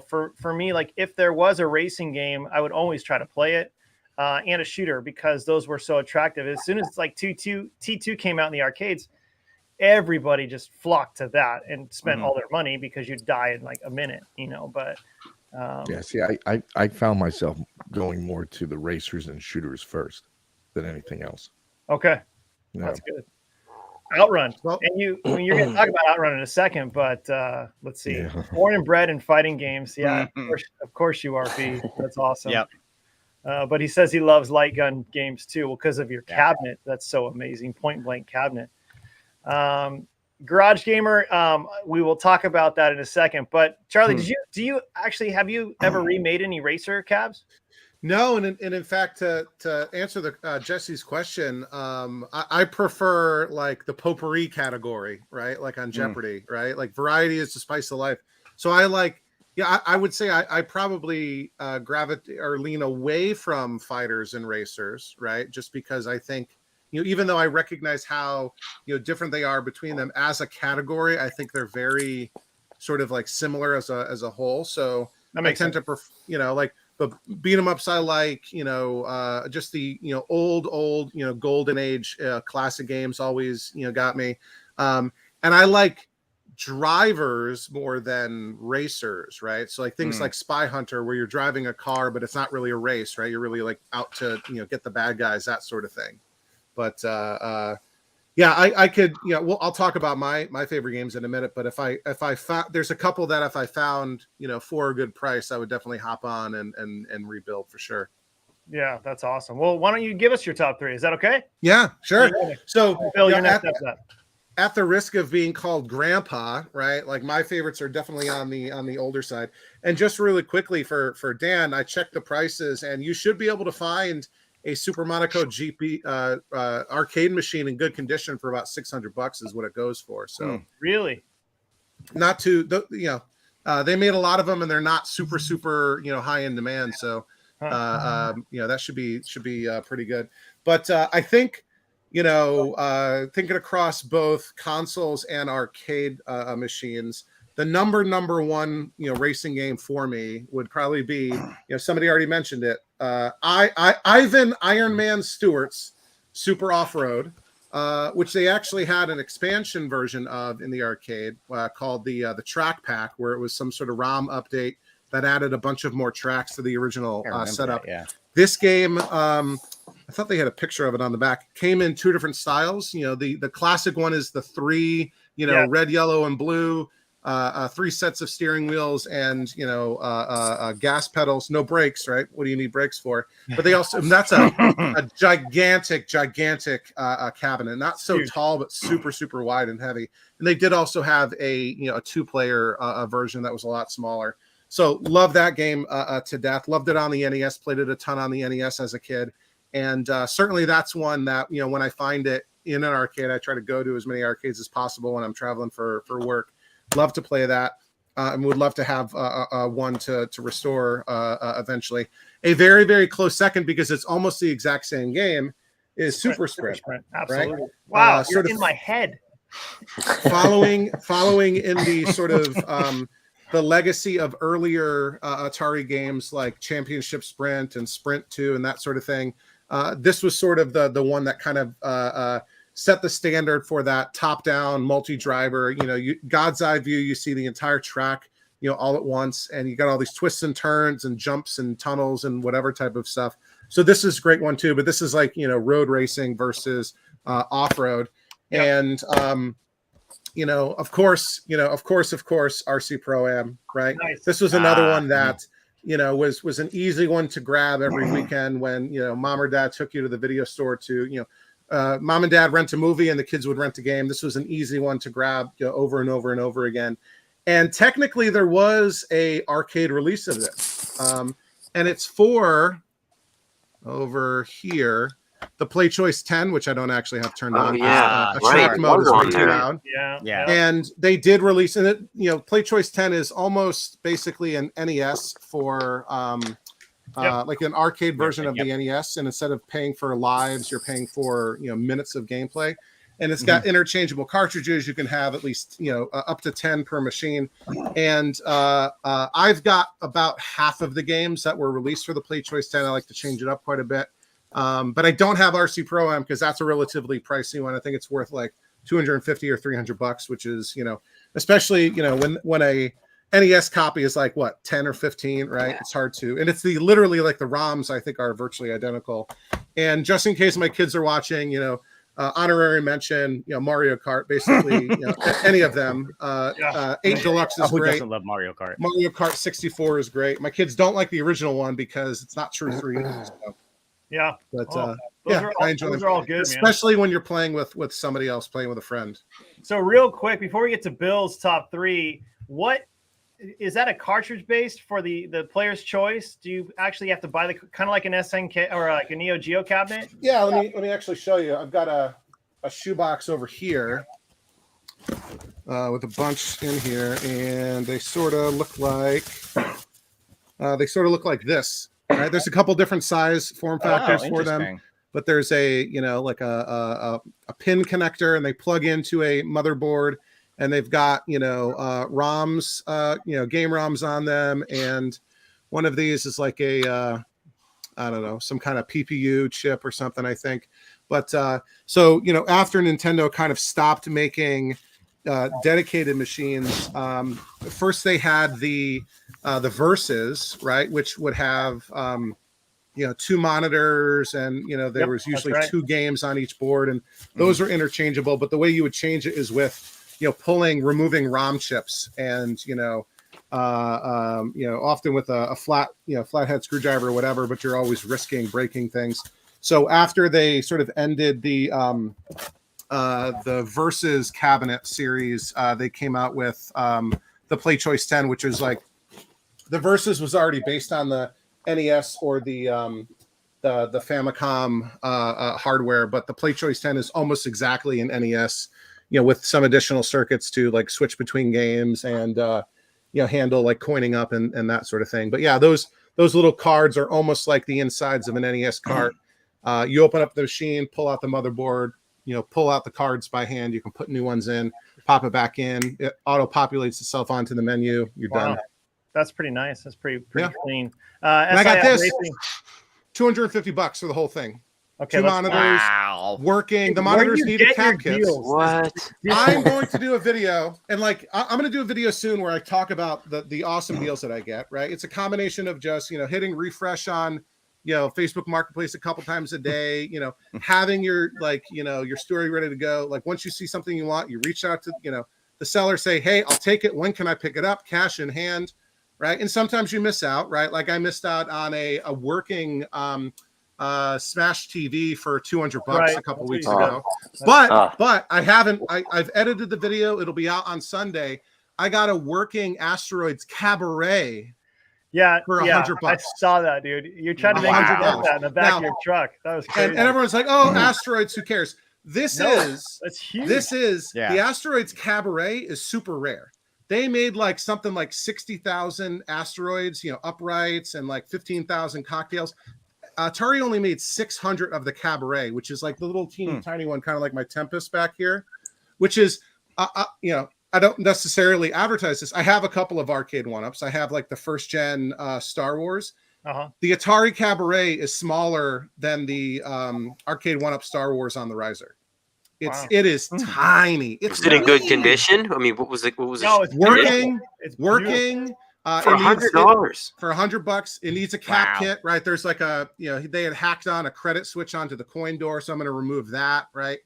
for me, like if there was a racing game, I would always try to play it, and a shooter, because those were so attractive. As soon as like T2 came out in the arcades, everybody just flocked to that and spent all their money because you'd die in like a minute, But
yeah, see, I found myself going more to the racers and shooters first than anything else.
Okay, that's good. Outrun. Well, and you're going to talk about Outrun in a second, but let's see. Yeah. Born and bred in fighting games. Yeah, of course you are, B. That's awesome.
Yep.
But he says he loves light gun games too. Well, because of your cabinet. That's so amazing. Point blank cabinet. Garage Gamer, we will talk about that in a second. But Charlie, have you ever remade any racer cabs?
No, and in fact, to answer the Jesse's question, I prefer like the potpourri category, right? Like on Jeopardy, right? Like variety is the spice of life. So I like, I would say I probably gravitate or lean away from fighters and racers, right? Just because I think, even though I recognize how different they are between them as a category, I think they're very sort of like similar as a whole. So I tend to like. But beat 'em ups, I like, just the, old, golden age classic games always, got me. And I like drivers more than racers, right? So like things like Spy Hunter, where you're driving a car, but it's not really a race, right? You're really like out to, get the bad guys, that sort of thing. But I could, I'll talk about my favorite games in a minute. But if I found, there's a couple that if I found, for a good price, I would definitely hop on and rebuild for sure.
Yeah, that's awesome. Well, why don't you give us your top 3? Is that okay?
Yeah, sure. So
Bill,
yeah,
you're next up.
At the risk of being called grandpa, right? Like my favorites are definitely on the older side. And just really quickly for Dan, I checked the prices, and you should be able to find a Super Monaco GP arcade machine in good condition for about $600 is what it goes for. So
really,
not too, they made a lot of them, and they're not super high in demand. So that should be pretty good. But I think, thinking across both consoles and arcade machines, the number one, racing game for me would probably be, somebody already mentioned it. Ivan Iron Man Stewart's Super Off-Road, which they actually had an expansion version of in the arcade called the Track Pack, where it was some sort of ROM update that added a bunch of more tracks to the original setup. This game, I thought they had a picture of it on the back. Came in 2 different styles. The classic one is the 3, red, yellow, and blue. 3 sets of steering wheels and gas pedals, no brakes, right? What do you need brakes for? But they also, and that's a gigantic cabinet, not so tall, but super wide and heavy. And they did also have a 2-player version that was a lot smaller. So love that game to death. Loved it on the NES. Played it a ton on the NES as a kid, and certainly that's one that when I find it in an arcade, I try to go to as many arcades as possible when I'm traveling for work. Love to play that, and would love to have one to restore eventually. A very, very close second, because it's almost the exact same game, is Super Sprint.
Absolutely.
Right?
Wow, you're in my head.
Following in the sort of the legacy of earlier Atari games like Championship Sprint and Sprint 2 and that sort of thing. This was sort of the one that kind of set the standard for that top-down multi-driver, God's eye view. You see the entire track, all at once, and you got all these twists and turns and jumps and tunnels and whatever type of stuff. So this is a great one too, but this is like, road racing versus off-road. Yep. And, of course, RC Pro-Am, right? Nice. This was another one that, was an easy one to grab every weekend when, mom or dad took you to the video store to, mom and dad rent a movie and the kids would rent a game. This was an easy one to grab over and over and over again. And technically there was a arcade release of this. And it's for over here, the Play Choice 10, which I don't actually have turned on. Track mode is way too loud.
Yeah.
And they did release, and it, Play Choice 10 is almost basically an NES for like an arcade version of the NES, and instead of paying for lives, you're paying for minutes of gameplay. And it's got interchangeable cartridges. You can have at least up to 10 per machine. And I've got about half of the games that were released for the Play Choice 10. I like to change it up quite a bit, but I don't have RC Pro-Am because that's a relatively pricey one. I think it's worth like $250 or $300, which is especially when a NES copy is like what, 10 or 15, right? Yeah. It's hard to, and it's literally like the ROMs I think are virtually identical. And just in case my kids are watching, honorary mention, Mario Kart, basically, any of them. 8 Deluxe is great. Who
doesn't love Mario Kart?
Mario Kart 64 is great. My kids don't like the original one because it's not true 3. So.
Yeah,
but
I enjoy them. Those are all good,
especially
man.
when you're playing with somebody else, playing with a friend.
So real quick, before we get to Bill's top 3, what is that, a cartridge based for the player's choice? Do you actually have to buy the kind of like an SNK or like a Neo Geo cabinet?
Yeah, let me actually show you. I've got a shoebox over here with a bunch in here, and they sort of look like this. Right? There's a couple different size form factors for them, but there's a like a pin connector, and they plug into a motherboard. And they've got, ROMs, game ROMs on them. And one of these is like a, I don't know, some kind of PPU chip or something, I think. But so, after Nintendo kind of stopped making dedicated machines, first they had the Versus, right, which would have, 2 monitors, and, there was usually 2 games on each board. And those are interchangeable. But the way you would change it is with, removing ROM chips and, often with a flathead screwdriver or whatever, but you're always risking breaking things. So after they sort of ended the Versus cabinet series, they came out with the Play Choice 10, which is like the Versus was already based on the NES or the Famicom hardware, but the Play Choice 10 is almost exactly an NES, with some additional circuits to like switch between games and handle like coining up and that sort of thing. But yeah, those little cards are almost like the insides of an NES cart. You open up the machine, pull out the motherboard, pull out the cards by hand. You can put new ones in, pop it back in. It auto populates itself onto the menu. You're done.
That's pretty nice. That's pretty clean.
And I got this. $250 for the whole thing.
Okay,
2 monitors, working. The monitors need a cap kit.
What?
I'm going to do a video, and I'm going to do a video soon where I talk about the awesome deals that I get. Right, it's a combination of just hitting refresh on Facebook Marketplace a couple times a day. Having your your story ready to go. Like once you see something you want, you reach out to the seller, say, hey, I'll take it. When can I pick it up? Cash in hand. Right, and sometimes you miss out. Right, like I missed out on a working Smash TV for $200 a couple weeks ago. But I've edited the video. It'll be out on Sunday. I got a working Asteroids Cabaret.
Yeah,
for $100.
I saw that, dude. You tried to make that in the back of your truck. That was crazy.
And everyone's like, "Oh, Asteroids, who cares?" That's huge. The Asteroids Cabaret is super rare. They made something like 60,000 asteroids, uprights, and 15,000 cocktails. Atari only made 600 of the Cabaret, which is like the little teeny tiny one, kind of like my Tempest back here, which is, I don't necessarily advertise this. I have a couple of arcade one-ups. I have the first gen Star Wars. The Atari Cabaret is smaller than the arcade one-up Star Wars on the Riser. It is tiny.
Is it in good condition? I mean, what was it?
No, it's working. It's working.
For $100.
For $100, it needs a cap kit, right? There's they had hacked on a credit switch onto the coin door, so I'm going to remove that, right?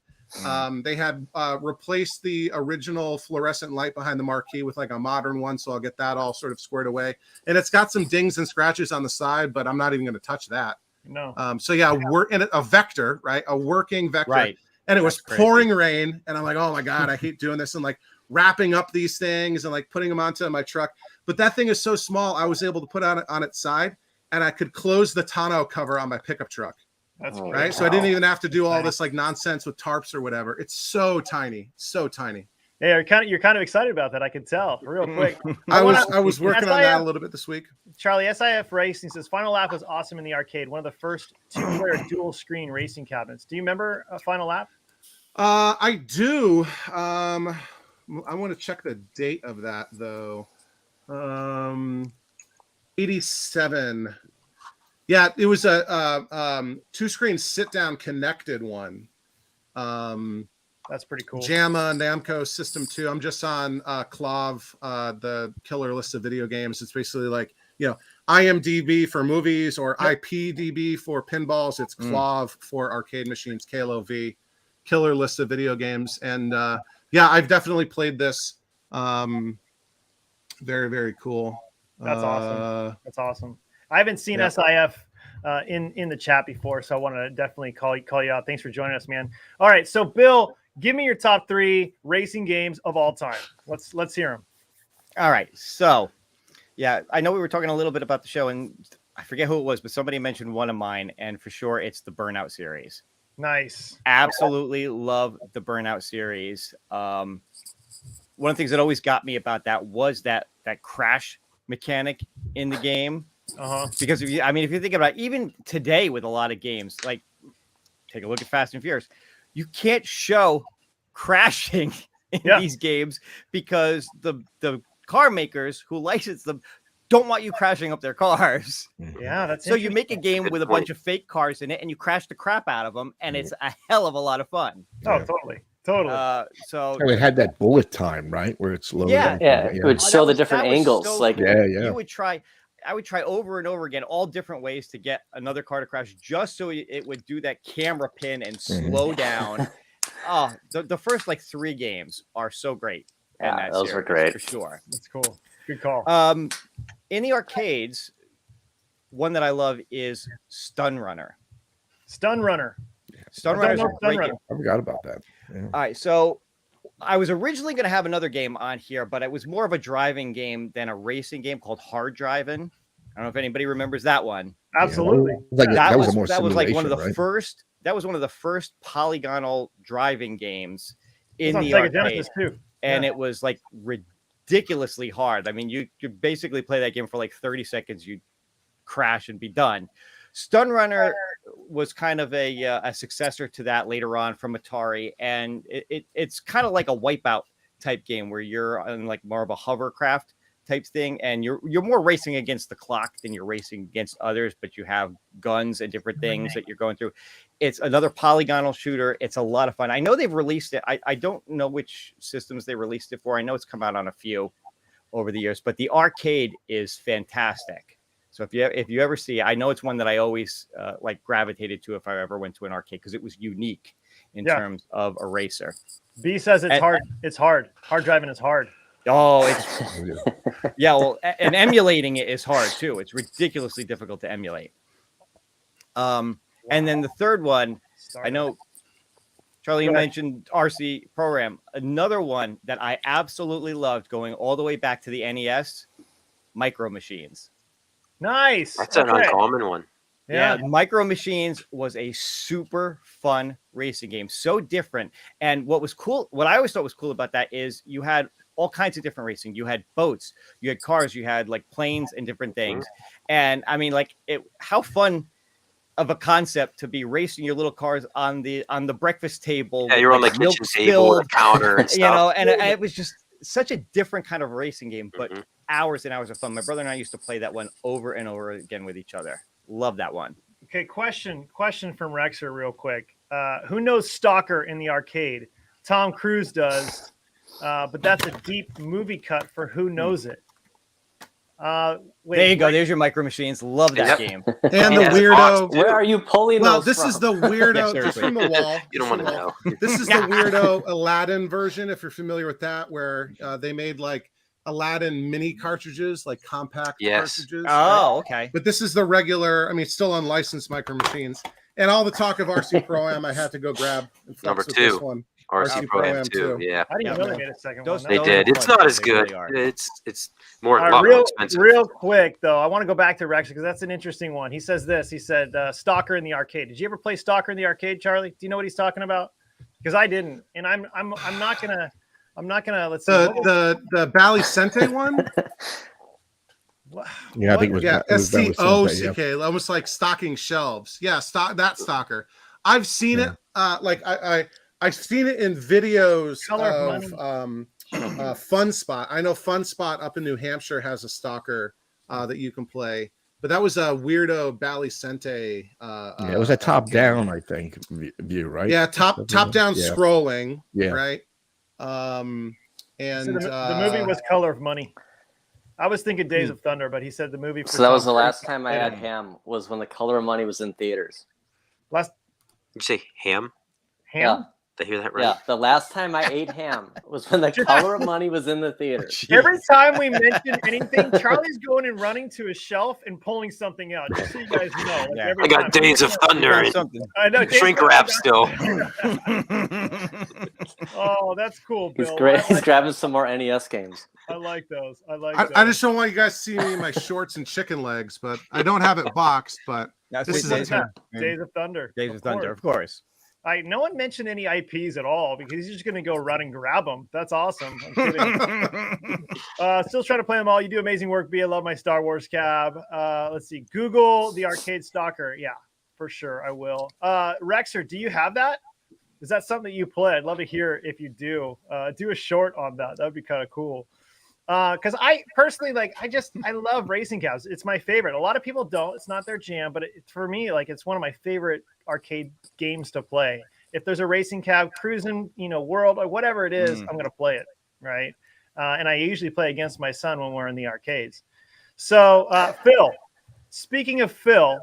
They had replaced the original fluorescent light behind the marquee with a modern one, so I'll get that all sort of squared away. And it's got some dings and scratches on the side, but I'm not even going to touch that.
No.
So yeah, we're in a vector, right? A working vector.
Right.
And it was pouring rain, and I'm like, oh my God, I hate doing this. And wrapping up these things and putting them onto my truck. But that thing is so small, I was able to put it on its side, and I could close the tonneau cover on my pickup truck.
That's
right. Wow. So I didn't even have to do all this nonsense with tarps or whatever. It's so tiny, so tiny.
Yeah, you're kind of excited about that. I could tell real quick.
I was working on that a little bit this week.
Charlie, SIF Racing says Final Lap was awesome in the arcade. One of the first 2-player dual screen racing cabinets. Do you remember Final Lap?
I do. I want to check the date of that though. 87. Yeah, it was a 2-screen sit-down connected one.
That's pretty cool.
JAMA Namco System 2. I'm just on CLOV, the killer list of video games. It's basically IMDb for movies or IPDB for pinballs. It's CLOV for arcade machines, KLOV, killer list of video games. And I've definitely played this. Very, very cool.
That's awesome. That's awesome. I haven't seen SIF in the chat before, so I want to definitely call you out. Thanks for joining us, man. All right, so Bill, give me your top 3 racing games of all time. Let's hear them.
All right, so I know we were talking a little bit about the show, and I forget who it was, but somebody mentioned one of mine, and for sure it's the Burnout series.
Nice.
Absolutely love the Burnout series. One of the things that always got me about that was that crash mechanic in the game. Because if you think about it, even today with a lot of games, take a look at Fast and Furious, you can't show crashing in these games because the car makers who license them don't want you crashing up their cars.
Yeah, that's
so you make a game with a bunch of fake cars in it and you crash the crap out of them, and it's a hell of a lot of fun.
Oh, totally.
So
it had that bullet time, right, where it's low.
Yeah, it would show the different angles.
So
like,
cool. You would try. I would try over and over again, all different ways to get another car to crash, just so it would do that camera pin and slow down. The first 3 games are so great.
Yeah, those were great
for sure.
That's cool. Good call.
In the arcades, one that I love is Stun Runner.
Stun Runner.
Stun Runner is a great game.
I forgot about that. Yeah.
All right, so I was originally going to have another game on here, but it was more of a driving game than a racing game called Hard Driving. I don't know if anybody remembers that one.
Absolutely.
That was
like one of the
right?
first. That was one of the first polygonal driving games in the
Sega
arcade,
Genesis too.
and it was like ridiculously hard. I mean, you could basically play that game for like 30 seconds, you'd crash and be done. Stun Runner was kind of a successor to that later on from Atari, and it's kind of like a Wipeout type game where you're on like more of a hovercraft type thing, and you're more racing against the clock than you're racing against others, but you have guns and different things that you're going through. It's another polygonal shooter. It's a lot of fun. I know they've released it. I don't know which systems they released it for. I know it's come out on a few over the years, but the arcade is fantastic. So if you ever see, I know it's one that I always like gravitated to if I ever went to an arcade because it was unique in terms of a racer.
B says it's hard. It's hard. Hard driving is hard.
Oh, it's well, and emulating it is hard too. It's ridiculously difficult to emulate. And then the third one, I know, Charlie, you mentioned RC Program. Another one that I absolutely loved, going all the way back to the NES, Micro Machines.
Nice.
That's an uncommon one.
Yeah, Micro Machines was a super fun racing game, so different. And what was cool, what I always thought was cool about that is you had all kinds of different racing. You had boats, you had cars, you had like planes and different things. And I mean, like, how fun of a concept to be racing your little cars on the breakfast table.
Yeah, you're on like kitchen table and counter and stuff.
You know, and it was just such a different kind of racing game, but hours and hours of fun. My brother and I used to play that one over and over again with each other. Love that one.
Okay, question from Rexer real quick. Who knows Stalker in the arcade? Tom Cruise does, but that's a deep movie cut for who knows it. Wait,
there you go. There's your Micro Machines. Love that game.
And the weirdo.
Where are you pulling
Well,
those
this
from?
is the weirdo.
Yeah,
Just from the wall.
You don't want to know.
This is the weirdo Aladdin version, if you're familiar with that, where they made like Aladdin mini cartridges, like compact cartridges.
Oh, okay.
But this is the regular, I mean, still unlicensed Micro Machines. And all the talk of RC Pro-Am, I had to go grab and flex
Number
with
2.
this one.
RC Pro-Am 2. Yeah.
I didn't know they made a second one.
They did. It's not as good. It's more a lot more expensive.
Real quick though, I want to go back to Rex because that's an interesting one. He says this. He said Stalker in the arcade. Did you ever play Stalker in the arcade, Charlie? Do you know what he's talking about? Because I didn't, and I'm not gonna. Let's see.
The Balicente one.
Yeah, I think it was
STOCK, almost like stocking shelves. Yeah, that Stalker. I've seen it. Like I've seen it in videos of Fun Spot. I know Fun Spot up in New Hampshire has a Stalker that you can play. But that was a weirdo Balicente.
It was a top down, I think, view, right?
Yeah, top down scrolling.
Yeah.
Right. And
so the movie was Color of Money. I was thinking Days of Thunder, but he said the movie.
So that was the last time I had ham. Was when the Color of Money was in theaters.
Did you say ham?
Ham?
Yeah.
Did I hear that right?
Yeah, the last time I ate ham was when the Color of Money was in the theaters.
Every time we mention anything, Charlie's going and running to his shelf and pulling something out. Just so you guys know. Like
I got Days of Thunder and shrink wrap still.
Oh, that's cool, Bill.
He's great. He's grabbing some more NES games.
I like those.
I just don't want you guys to see me in my shorts and chicken legs, but I don't have it boxed. But this is
Days of Thunder.
Days of Thunder, of course.
No one mentioned any IPs at all because he's just going to go run and grab them. That's awesome. I'm kidding. Still trying to play them all. You do amazing work, B. I love my Star Wars cab. Let's see. Google the arcade Stalker. Yeah, for sure. I will. Rexer, do you have that? Is that something that you play? I'd love to hear if you do. Do a short on that. That'd be kind of cool. Because I personally I love racing cabs. It's my favorite. A lot of people don't. It's not their jam, but for me, it's one of my favorite arcade games to play. If there's a racing cab cruising, world or whatever it is, I'm gonna play it, right? And I usually play against my son when we're in the arcades. So, Phil, speaking of Phil,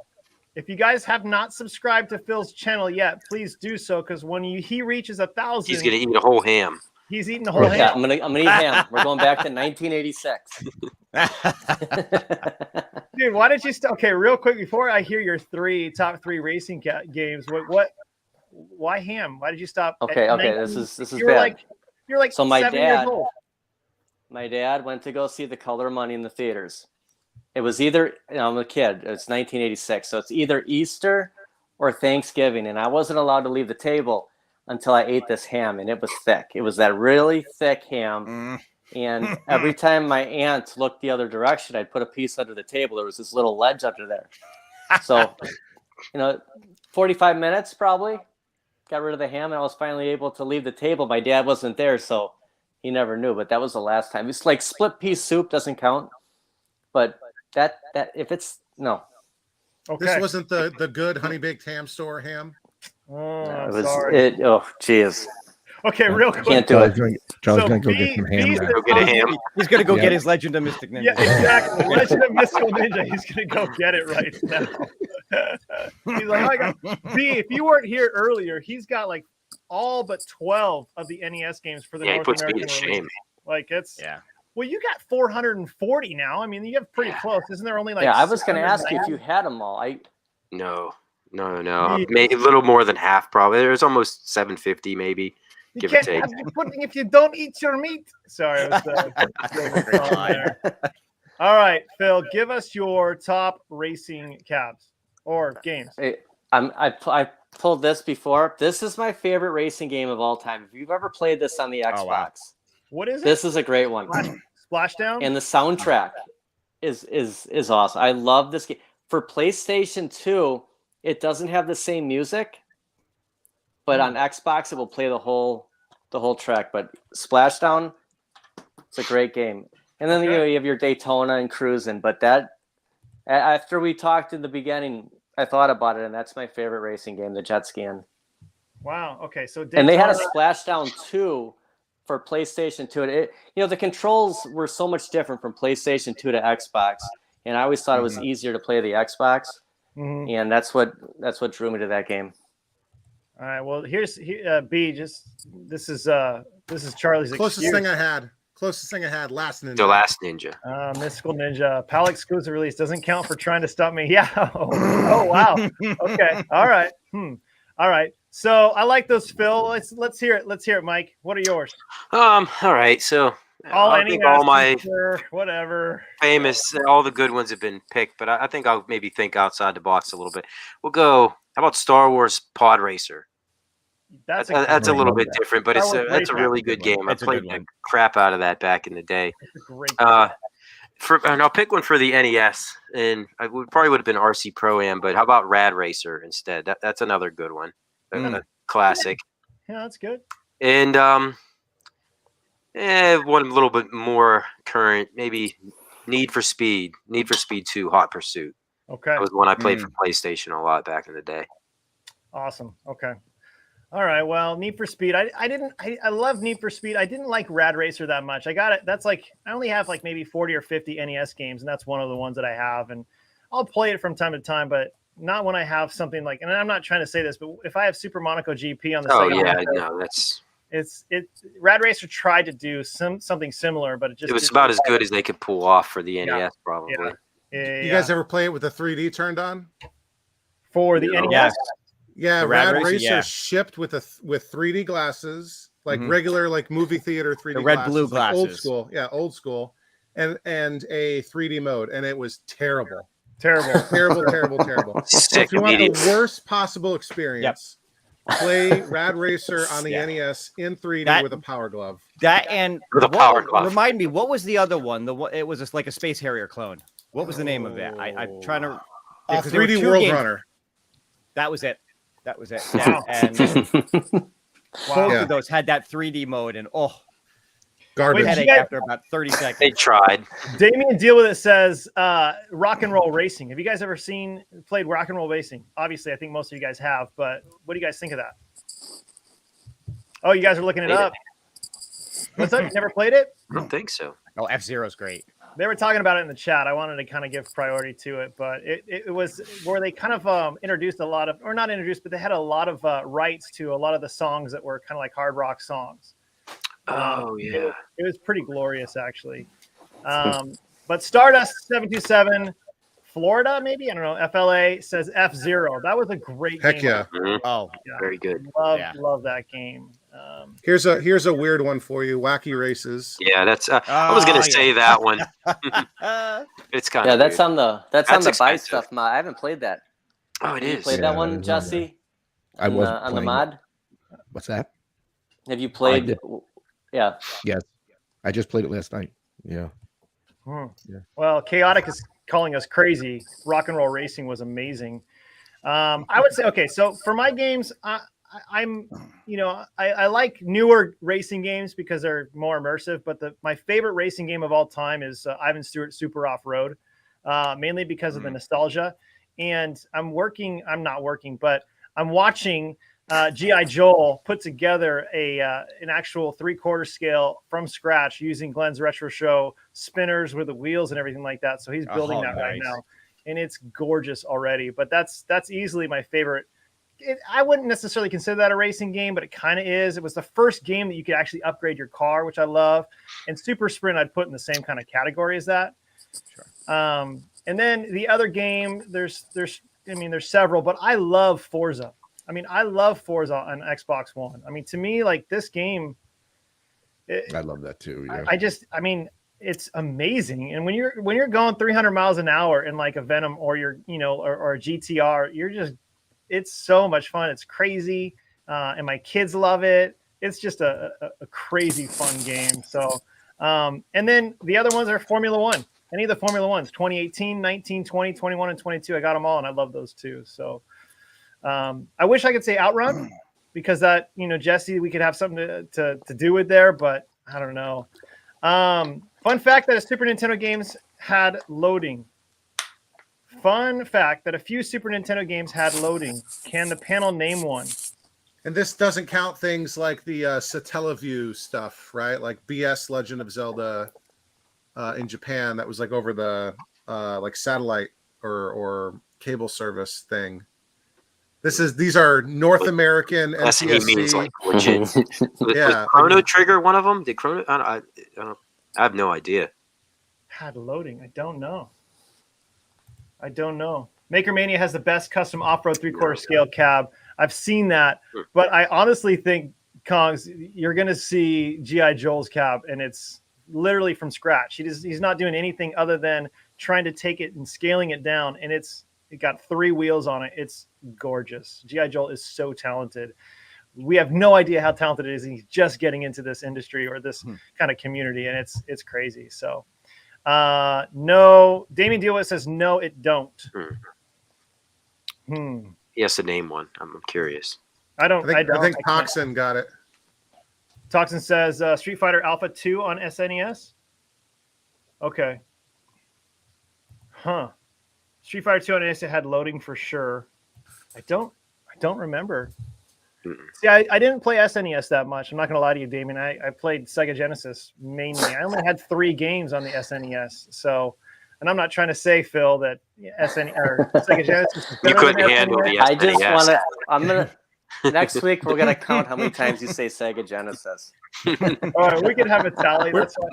if you guys have not subscribed to Phil's channel yet, please do so because when he reaches 1,000,
he's gonna eat a whole ham.
He's eating the whole ham.
Yeah, I'm gonna eat ham. We're going back to 1986.
Dude, why did you stop? Okay, real quick before I hear your top three racing games, why ham? Why did you stop?
Okay,
at
okay,
19?
this is
You were
bad.
you're like
So my
7 years
dad,
old.
my dad went to go see The Color Money in the theaters. It was either, I'm a kid, it's 1986, so it's either Easter or Thanksgiving, and I wasn't allowed to leave the table until I ate this ham, and it was thick. It was that really thick ham, and every time my aunt looked the other direction, I'd put a piece under the table. There was this little ledge under there. So, 45 minutes probably, got rid of the ham, and I was finally able to leave the table. My dad wasn't there, so he never knew, but that was the last time. It's like split pea soup doesn't count, but that if it's no.
Okay.
This wasn't the good honey baked ham store ham.
Oh,
No,
I'm
it was
sorry.
it. Oh, jeez.
Okay, real quick.
Can't do it.
John's
So
gonna go
B-
get some ham.
B
now.
says-
Go get a ham.
He's gonna go
Yeah.
get his Legend of Mystic Ninja.
Yeah, exactly. Legend of Mystical Ninja. He's gonna go get it right now. He's like, I got B. If you weren't here earlier, he's got like all but 12 of the NES games for the
Yeah, he
North
puts me
American
to
release.
shame.
Like it's
Yeah.
well, you got 440 now. I mean, you have pretty close. Isn't there only like?
Yeah, I was going to ask you if
690?
you had them all.
No.
Yeah.
Maybe a little more than half, probably. There's almost 750, maybe.
You
Give or
can't
take.
have the pudding if you don't eat your meat. Sorry. I was, all right, Phil, give us your top racing cabs or games.
I pulled this before. This is my favorite racing game of all time. If you've ever played this on the Xbox,
wow.
What is it?
this is a great one.
Splashdown.
And the soundtrack is awesome. I love this game. For PlayStation 2, it doesn't have the same music, but on Xbox it will play the whole track. But Splashdown, it's a great game. And then you have your Daytona and Cruising. But that, after we talked in the beginning, I thought about it, and that's my favorite racing game, the jet skiing.
Wow. Okay. So
And they had a
Daytona-
Splashdown 2 for PlayStation 2. The controls were so much different from PlayStation 2 to Xbox, and I always thought it was easier to play the Xbox, and that's what drew me to that game.
All right. Well, here's B. This is Charlie's
Closest thing I had, Last Ninja.
The Last Ninja.
Mystical Ninja. PAL exclusive release doesn't count for trying to stop me. Yeah. Oh wow. Okay. All right. All right. So I like those, Phil. Let's hear it. Let's hear it, Mike. What are yours?
All right. So I think all my
whatever
famous, all the good ones have been picked, but I think I'll maybe think outside the box a little bit. We'll go. How about Star Wars Pod Racer? That's a little bit different, but that's a really good game. I played the crap out of that back in the day.
Great.
And I'll pick one for the NES, and I probably would have been RC Pro-Am, but how about Rad Racer instead? That's another good one, a classic.
Yeah, that's good.
And one a little bit more current, maybe Need for Speed 2, Hot Pursuit.
Okay.
That was one I played for PlayStation a lot back in the day.
Awesome. Okay. All right. Well, Need for Speed. I love Need for Speed. I didn't like Rad Racer that much. I got it. That's like, I only have like maybe 40 or 50 NES games, and that's one of the ones that I have. And I'll play it from time to time, but not when I have something like, and I'm not trying to say this, but if I have Super Monaco GP on the Sega Genesis, Rad Racer tried to do something similar, but it was
about as good as they could pull off for the NES, probably.
Yeah.
You guys ever play it with the 3D turned on?
For the NES?
Yeah,
The
Rad
Rad
Racer
Racer,
shipped with 3D glasses, like regular like movie theater 3D
The red
glasses,
blue
like old
glasses.
school, old school, and a 3D mode, and it was terrible. Terrible. So if you want the worst possible experience, play Rad Racer on the NES in 3D with a Power Glove.
That and
with a Power Glove.
Remind me, what was the other one? It was just like a Space Harrier clone. What was the name of that? I'm trying to.
3D World Runner.
That was it. Yeah. And both of those had that 3D mode, and
garbage.
Headache after about 30 seconds.
They tried.
Damien Deal With It says Rock and Roll Racing. Have you guys ever played Rock and Roll Racing? Obviously, I think most of you guys have, but what do you guys think of that? Oh, you guys are looking it up. What's up? You never played it?
I don't think so.
Oh, F-Zero's great.
They were talking about it in the chat. I wanted to kind of give priority to it, but it was where they kind of introduced a lot of, or not introduced, but they had a lot of rights to a lot of the songs that were kind of like hard rock songs.
Oh, yeah.
It was pretty glorious, actually. But Stardust 727, Florida, maybe, I don't know. FLA says F-Zero. That was a great
Heck
game.
yeah.
Oh,
Yeah.
Very good.
Love that game.
Here's a weird one for you. Wacky Races.
Yeah, that's. I was gonna say that one. It's kind of.
Yeah, that's on the on the buy
expensive.
stuff mod. I haven't played that.
Oh, it
Have you
is.
played
Yeah,
that one,
that is on
Jesse?
I wasn't
on the
playing it.
mod.
What's that?
Have you played?
did.
Yeah.
Yes, I just played it last night. Yeah. Yeah.
Well, Chaotic is calling us crazy. Rock and Roll Racing was amazing. I would say, okay, so for my games, I'm, I like newer racing games because they're more immersive, but my favorite racing game of all time is Ivan Stewart Super Off-Road, mainly because of the nostalgia. And I'm watching G.I. Joel put together an actual 3/4 scale from scratch using Glenn's Retro Show spinners with the wheels and everything like that. So he's building that right now, and it's gorgeous already. But that's easily my favorite. I wouldn't necessarily consider that a racing game, but it kind of is. It was the first game that you could actually upgrade your car, which I love. And Super Sprint I'd put in the same kind of category as that. Sure. And then the other game, there's several, but I love Forza. I love Forza on Xbox One. To me, like this game,
I love that too. Yeah.
It's amazing. And when you're going 300 miles an hour in like a Venom or or a GTR, it's so much fun. It's crazy. And my kids love it. It's just a crazy fun game. So, and then the other ones are Formula One. Any of the Formula Ones, 2018, 19, 20, 21, and 22. I got them all, and I love those too. So I wish I could say Outrun because that, Jesse, we could have something to do with there, but I don't know. Fun fact that a Super Nintendo games had loading. Fun fact that a few Super Nintendo games had loading. Can the panel name one?
And this doesn't count things like the Satellaview stuff, right? Like BS Legend of Zelda in Japan. That was like over the like satellite or cable service thing. These are North American
NTSC means like legit.
Yeah.
Was Chrono Trigger one of them? Did Chrono? I have no idea.
Had loading. I don't know. Maker Mania has the best custom off-road 3/4 scale cab. I've seen that, but I honestly think, Kongs, you're going to see G.I. Joel's cab, and it's literally from scratch. He's not doing anything other than trying to take it and scaling it down, and it got 3 wheels on it. It's gorgeous. G.I. Joel is so talented. We have no idea how talented it is. He's just getting into this industry or this kind of community, and it's crazy. So, no. Damien Dealwith says no, it don't.
He has to name one. I'm curious.
I
think Toxin got it.
Toxin says Street Fighter Alpha 2 on SNES. Okay. Huh. Street Fighter 2 on SNES had loading for sure. I don't remember. See, I didn't play SNES that much. I'm not going to lie to you, Damien. I played Sega Genesis mainly. I only had 3 games on the SNES. So, and I'm not trying to say, Phil, that Sega Genesis is better.
You couldn't
than
handle
SNES.
the
I just
SNES.
want to. Next week we're gonna count how many times you say Sega Genesis.
All right, we can have a tally. That's fine.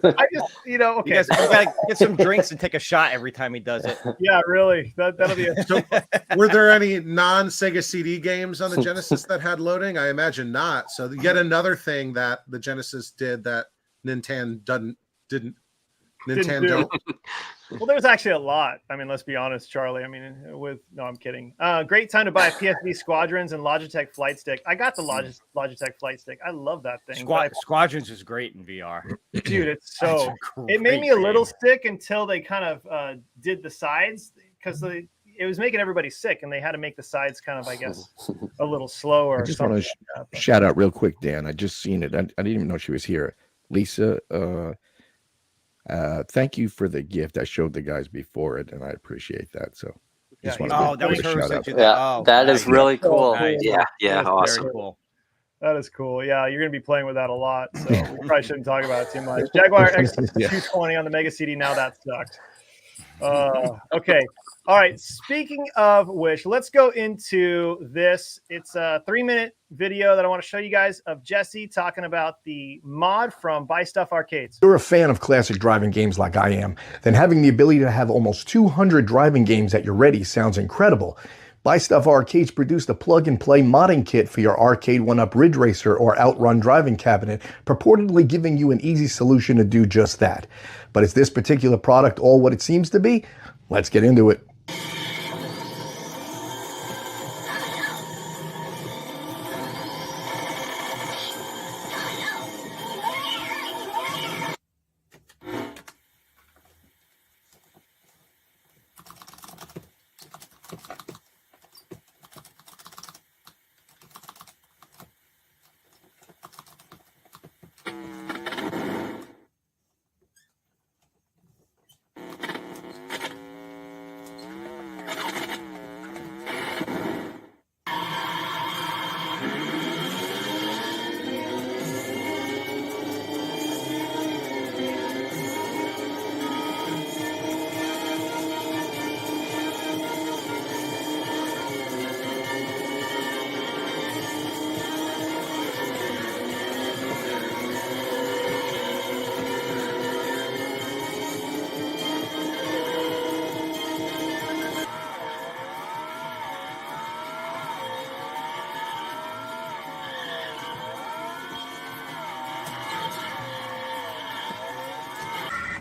I just, okay.
You guys gotta get some drinks and take a shot every time he does it.
Yeah, really. That'll be it.
So, were there any non-Sega CD games on the Genesis that had loading? I imagine not. So yet another thing that the Genesis did that Nintendo didn't. Nintendo.
Well, there's actually a lot. Let's be honest, Charlie. No, I'm kidding. Great time to buy PSV Squadrons and Logitech Flight Stick. I got the Logitech Flight Stick. I love that thing.
Squadrons is great in VR.
Dude, it's so. It made me a little sick until they kind of did the sides because it was making everybody sick, and they had to make the sides kind of, I guess, a little slower.
I just want to shout out real quick, Dan. I just seen it. I didn't even know she was here. Lisa. Thank you for the gift. I showed the guys before it, and I appreciate that. So,
that was her.
That is really cool.
Nice. Yeah, awesome.
Very cool.
That is cool. Yeah, you're going to be playing with that a lot, so we probably shouldn't talk about it too much. Jaguar X220 on the Mega CD. Now that sucked. Okay, All right. Speaking of which, let's go into this. It's a 3-minute video that I want to show you guys of Jesse talking about the mod from Buy Stuff Arcades.
If you're a fan of classic driving games like I am, then having the ability to have almost 200 driving games at your ready sounds incredible. Buy Stuff Arcades produced a plug-and-play modding kit for your Arcade 1-Up Ridge Racer or Outrun driving cabinet, purportedly giving you an easy solution to do just that. But is this particular product all what it seems to be? Let's get into it.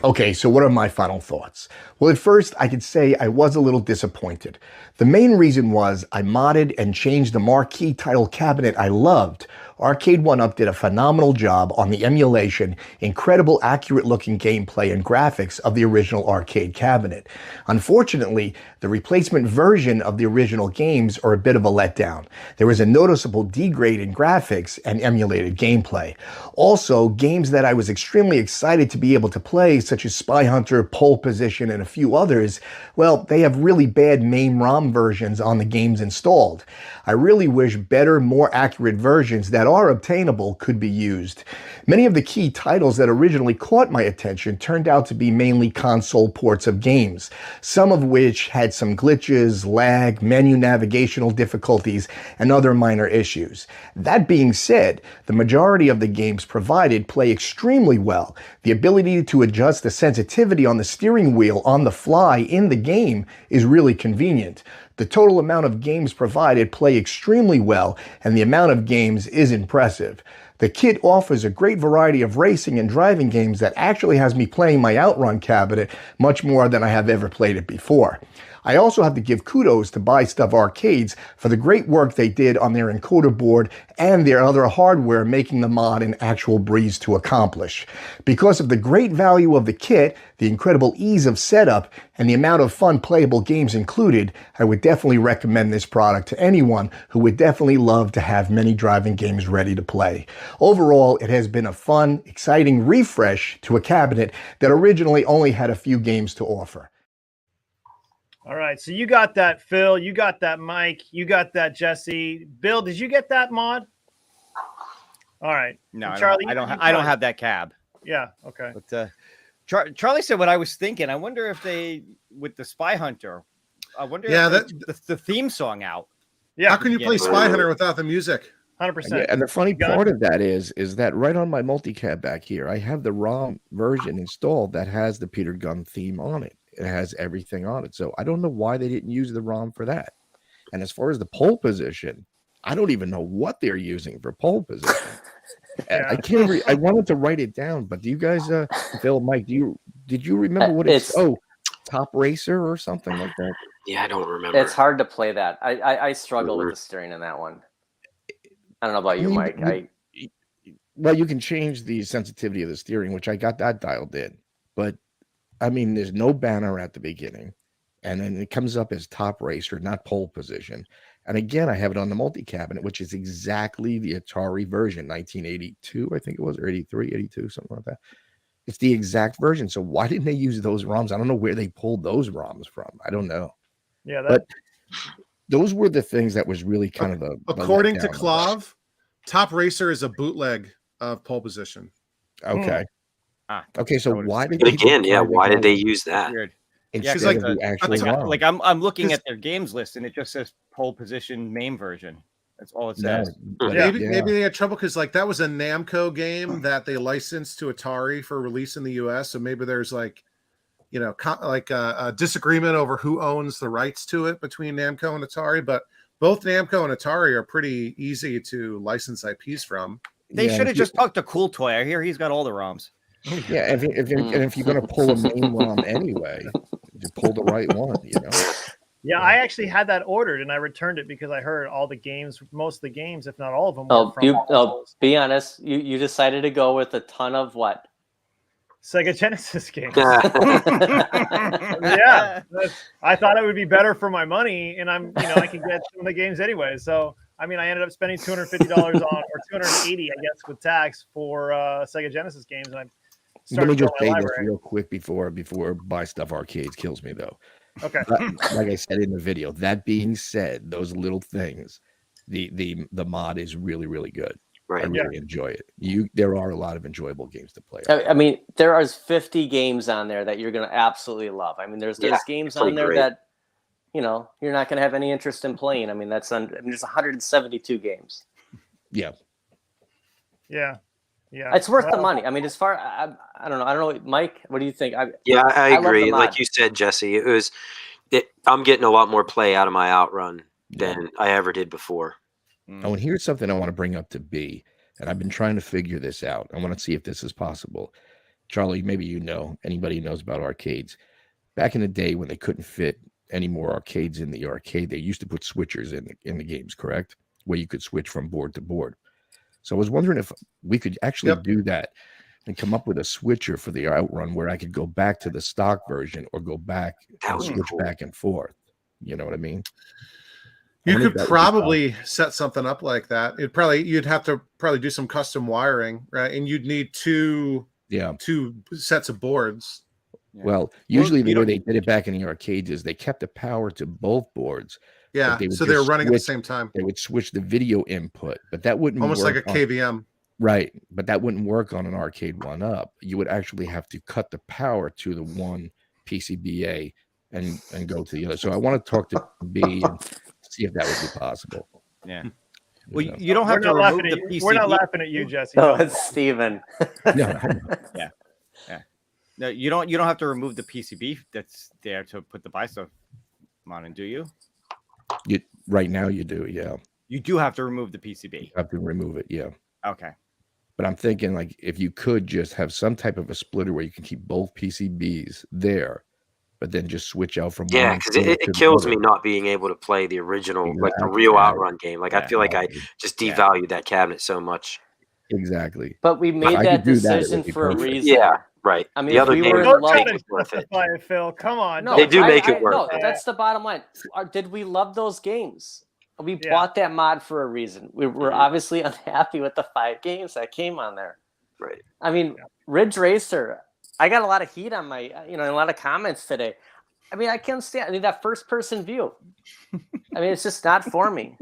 Okay, so what are my final thoughts? Well, at first, I could say I was a little disappointed. The main reason was I modded and changed the marquee title cabinet I loved. Arcade 1-Up did a phenomenal job on the emulation, incredible accurate-looking gameplay and graphics of the original arcade cabinet. Unfortunately, the replacement version of the original games are a bit of a letdown. There is a noticeable degrade in graphics and emulated gameplay. Also, games that I was extremely excited to be able to play, such as Spy Hunter, Pole Position, and a few others, well, they have really bad MAME ROM versions on the games installed. I really wish better, more accurate versions that are obtainable could be used. Many of the key titles that originally caught my attention turned out to be mainly console ports of games, some of which had some glitches, lag, menu navigational difficulties, and other minor issues. That being said, the majority of the games provided play extremely well. The ability to adjust the sensitivity on the steering wheel on the fly in the game is really convenient. The total amount of games provided play extremely well, and the amount of games is impressive. The kit offers a great variety of racing and driving games that actually has me playing my Outrun cabinet much more than I have ever played it before. I also have to give kudos to Buy Stuff Arcades for the great work they did on their encoder board and their other hardware, making the mod an actual breeze to accomplish. Because of the great value of the kit, the incredible ease of setup, and the amount of fun playable games included, I would definitely recommend this product to anyone who would definitely love to have many driving games ready to play. Overall, it has been a fun, exciting refresh to a cabinet that originally only had a few games to offer.
All right, so you got that, Phil. You got that, Mike. You got that, Jesse. Bill, did you get that mod? All right.
No,
Charlie,
I don't have that cab.
Yeah. Okay.
But Charlie said what I was thinking. I wonder if they, with the Spy Hunter, I wonder if the theme song out.
Yeah.
How can you play Spy Hunter without the music?
100%.
And the funny part of that is that right on my multicab back here, I have the ROM version installed that has the Peter Gunn theme on it. It has everything on it. So I don't know why they didn't use the ROM for that. And as far as the pole position, I don't even know what they're using for pole position. Yeah. I can't. I wanted to write it down, but do you guys, Phil, Mike, did you remember what it's? Oh, Top Racer or something like that.
Yeah, I don't remember.
It's hard to play that. I struggle with the steering in that one. I don't know about you, Mike.
Well, you can change the sensitivity of the steering, which I got that dialed in, but I mean, there's no banner at the beginning, and then it comes up as Top Racer, not pole position. And again, I have it on the multi-cabinet, which is exactly the Atari version, 1982, I think it was, or 83, 82, something like that. It's the exact version. So why didn't they use those ROMs? I don't know where they pulled those ROMs from. I don't know.
Yeah,
but those were the things that was really kind of a.
According to Clav, Top Racer is a bootleg of pole position.
Okay. Okay, so why did
why did they use that?
Weird.
instead of the actual ROM.
Like I'm looking at their games list and it just says pole position MAME version. That's all it says.
Maybe they had trouble because like that was a Namco game that they licensed to Atari for release in the US. So maybe there's like, you know, like a disagreement over who owns the rights to it between Namco and Atari. But both Namco and Atari are pretty easy to license IPs from.
They should have just talked to Cool Toy. I hear he's got all the ROMs.
Yeah, and if you're going to pull a MAME ROM anyway, you pull the right one, you know.
Yeah, I actually had that ordered and I returned it because I heard all the games, most of the games, if not all of them, were from
be honest, you decided to go with a ton of what?
Sega Genesis games. Yeah, I thought it would be better for my money, and I can get some of the games anyway. So I mean, I ended up spending $250 on, or $280, I guess, with tax for Sega Genesis games, and I
Let me just say this real quick before Buy Stuff Arcades kills me, though.
Okay.
Like I said in the video, that being said, those little things, the mod is really, really good.
Right.
I really enjoy it. There are a lot of enjoyable games to play.
I mean, there are 50 games on there that you're going to absolutely love. I mean, there's games on there that, you know, you're not going to have any interest in playing. I mean, there's 172 games.
Yeah.
Yeah.
It's worth the money. I mean, as far I don't know, Mike, what do you think?
I agree. Like you said, Jesse, I'm getting a lot more play out of my Outrun than I ever did before.
Oh, and here's something I want to bring up to B, and I've been trying to figure this out. I want to see if this is possible. Charlie, maybe anybody knows about arcades. Back in the day when they couldn't fit any more arcades in the arcade, they used to put switchers in the games, correct? Where you could switch from board to board. So I was wondering if we could actually do that and come up with a switcher for the Outrun where I could go back to the stock version or go back and switch back and forth. You know what I mean?
You could probably set something up like that. You'd have to do some custom wiring, right? And you'd need two sets of boards.
Well, usually the way they did it back in the arcades is they kept the power to both boards.
Yeah, so they were running at the same time.
They would switch the video input, but that wouldn't
almost
work
like a KVM.
Right, but that wouldn't work on an arcade 1-up. You would actually have to cut the power to the one PCBA and go to the other. So I want to talk to B and see if that would be possible.
Yeah. Well, you don't have to remove the PCB.
We're not laughing at you, Jesse.
No, it's Steven.
Yeah. No, you don't have to remove the PCB that's there to put the Buy Stuff on, do you?
Right now you do, yeah.
You do have to remove the PCB.
You have to remove it, yeah.
Okay.
But I'm thinking like if you could just have some type of a splitter where you can keep both PCBs there, but then just switch out from
one. Because it kills me not being able to play the original, like the real Outrun game. Like I feel like I just devalued that cabinet so much.
Exactly.
But we made that decision for a reason.
Yeah, right.
I mean,
the other
we
game
were
to justify it, Phil. Come on.
No,
they do make it work.
No, that's the bottom line. Did we love those games? We bought that mod for a reason. We were obviously unhappy with the 5 games that came on there.
Right.
I mean, Ridge Racer, I got a lot of heat on my, a lot of comments today. I mean, I can't stand that first person view. I mean, it's just not for me.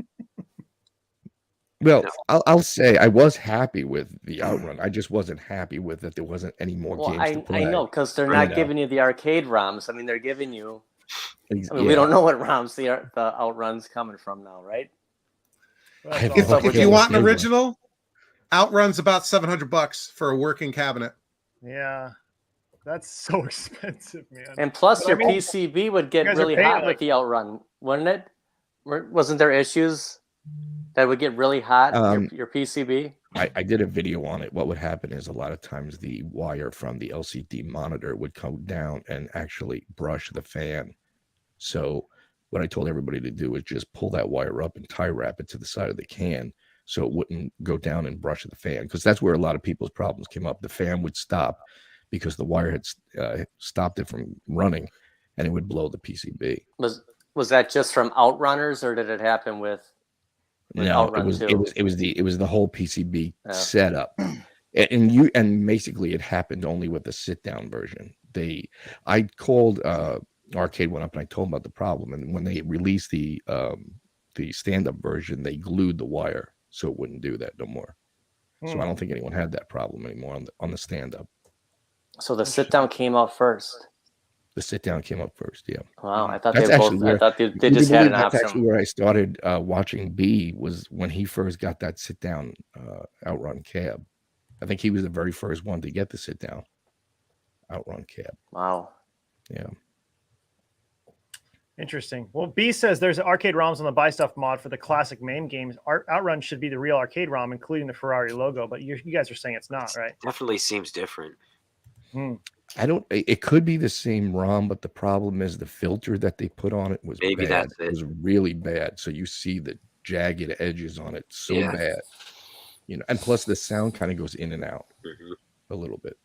Well, I'll say I was happy with the Outrun. I just wasn't happy with that there wasn't any more games to play.
I know, because they're not giving you the arcade ROMs. I mean, they're giving you. We don't know what ROMs the Outrun's coming from now, right?
If you want an original, Outrun's about $700 for a working cabinet.
Yeah, that's so expensive, man.
And plus, your PCB would get really hot with the Outrun, wouldn't it? Wasn't there issues that would get really hot? Your PCB.
I did a video on it. What would happen is a lot of times the wire from the LCD monitor would come down and actually brush the fan. So what I told everybody to do is just pull that wire up and tie wrap it to the side of the can so it wouldn't go down and brush the fan, because that's where a lot of people's problems came up. The fan would stop because the wire had stopped it from running, and it would blow the PCB.
Was that just from Outrunners, or did it happen with
no, it was the whole PCB setup, and basically it happened only with the sit down version. I called Arcade 1-Up and I told them about the problem, and when they released the stand up version, they glued the wire so it wouldn't do that no more. So I don't think anyone had that problem anymore on the stand up.
So the sit down came out first.
The sit down came up first. Yeah.
Wow, I thought
That's
they
actually
both.
where
I thought they
would you
just had
believe
an
that's
option.
actually where I started watching B, was when he first got that sit down outrun cab. I think he was the very first one to get the sit down outrun cab.
Wow.
Yeah.
Interesting. Well, B says there's arcade ROMs on the Buy Stuff mod for the classic MAME games. Outrun should be the real arcade ROM, including the Ferrari logo, but you guys are saying it's not, right?
Definitely seems different.
I don't. It could be the same ROM, but the problem is the filter that they put on it was
Maybe
bad.
that's it.
It was really bad. So you see the jagged edges on it so
Yeah.
bad, and plus the sound kind of goes in and out a little bit.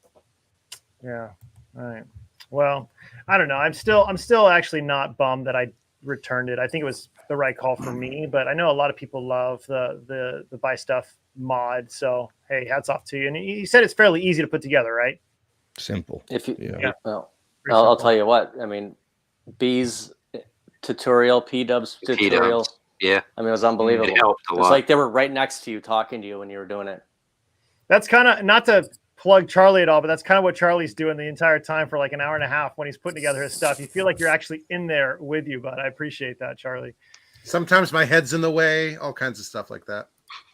Yeah. All right. Well, I don't know. I'm still actually not bummed that I returned it. I think it was the right call for me, but I know a lot of people love the Buy Stuff mod. So hey, hats off to you. And you said it's fairly easy to put together, right?
Simple.
If you,
Yeah.
well,
Pretty
I'll
simple.
tell you what. I mean, B's tutorial, P-Dub's tutorial.
Yeah.
I mean, it was unbelievable.
It helped a
It's
lot.
like they were right next to you, talking to you when you were doing it.
That's kind of, not to plug Charlie at all, but that's kind of what Charlie's doing the entire time for like an hour and a half when he's putting together his stuff. You feel like you're actually in there with you, bud. I appreciate that, Charlie.
Sometimes my head's in the way, all kinds of stuff like that.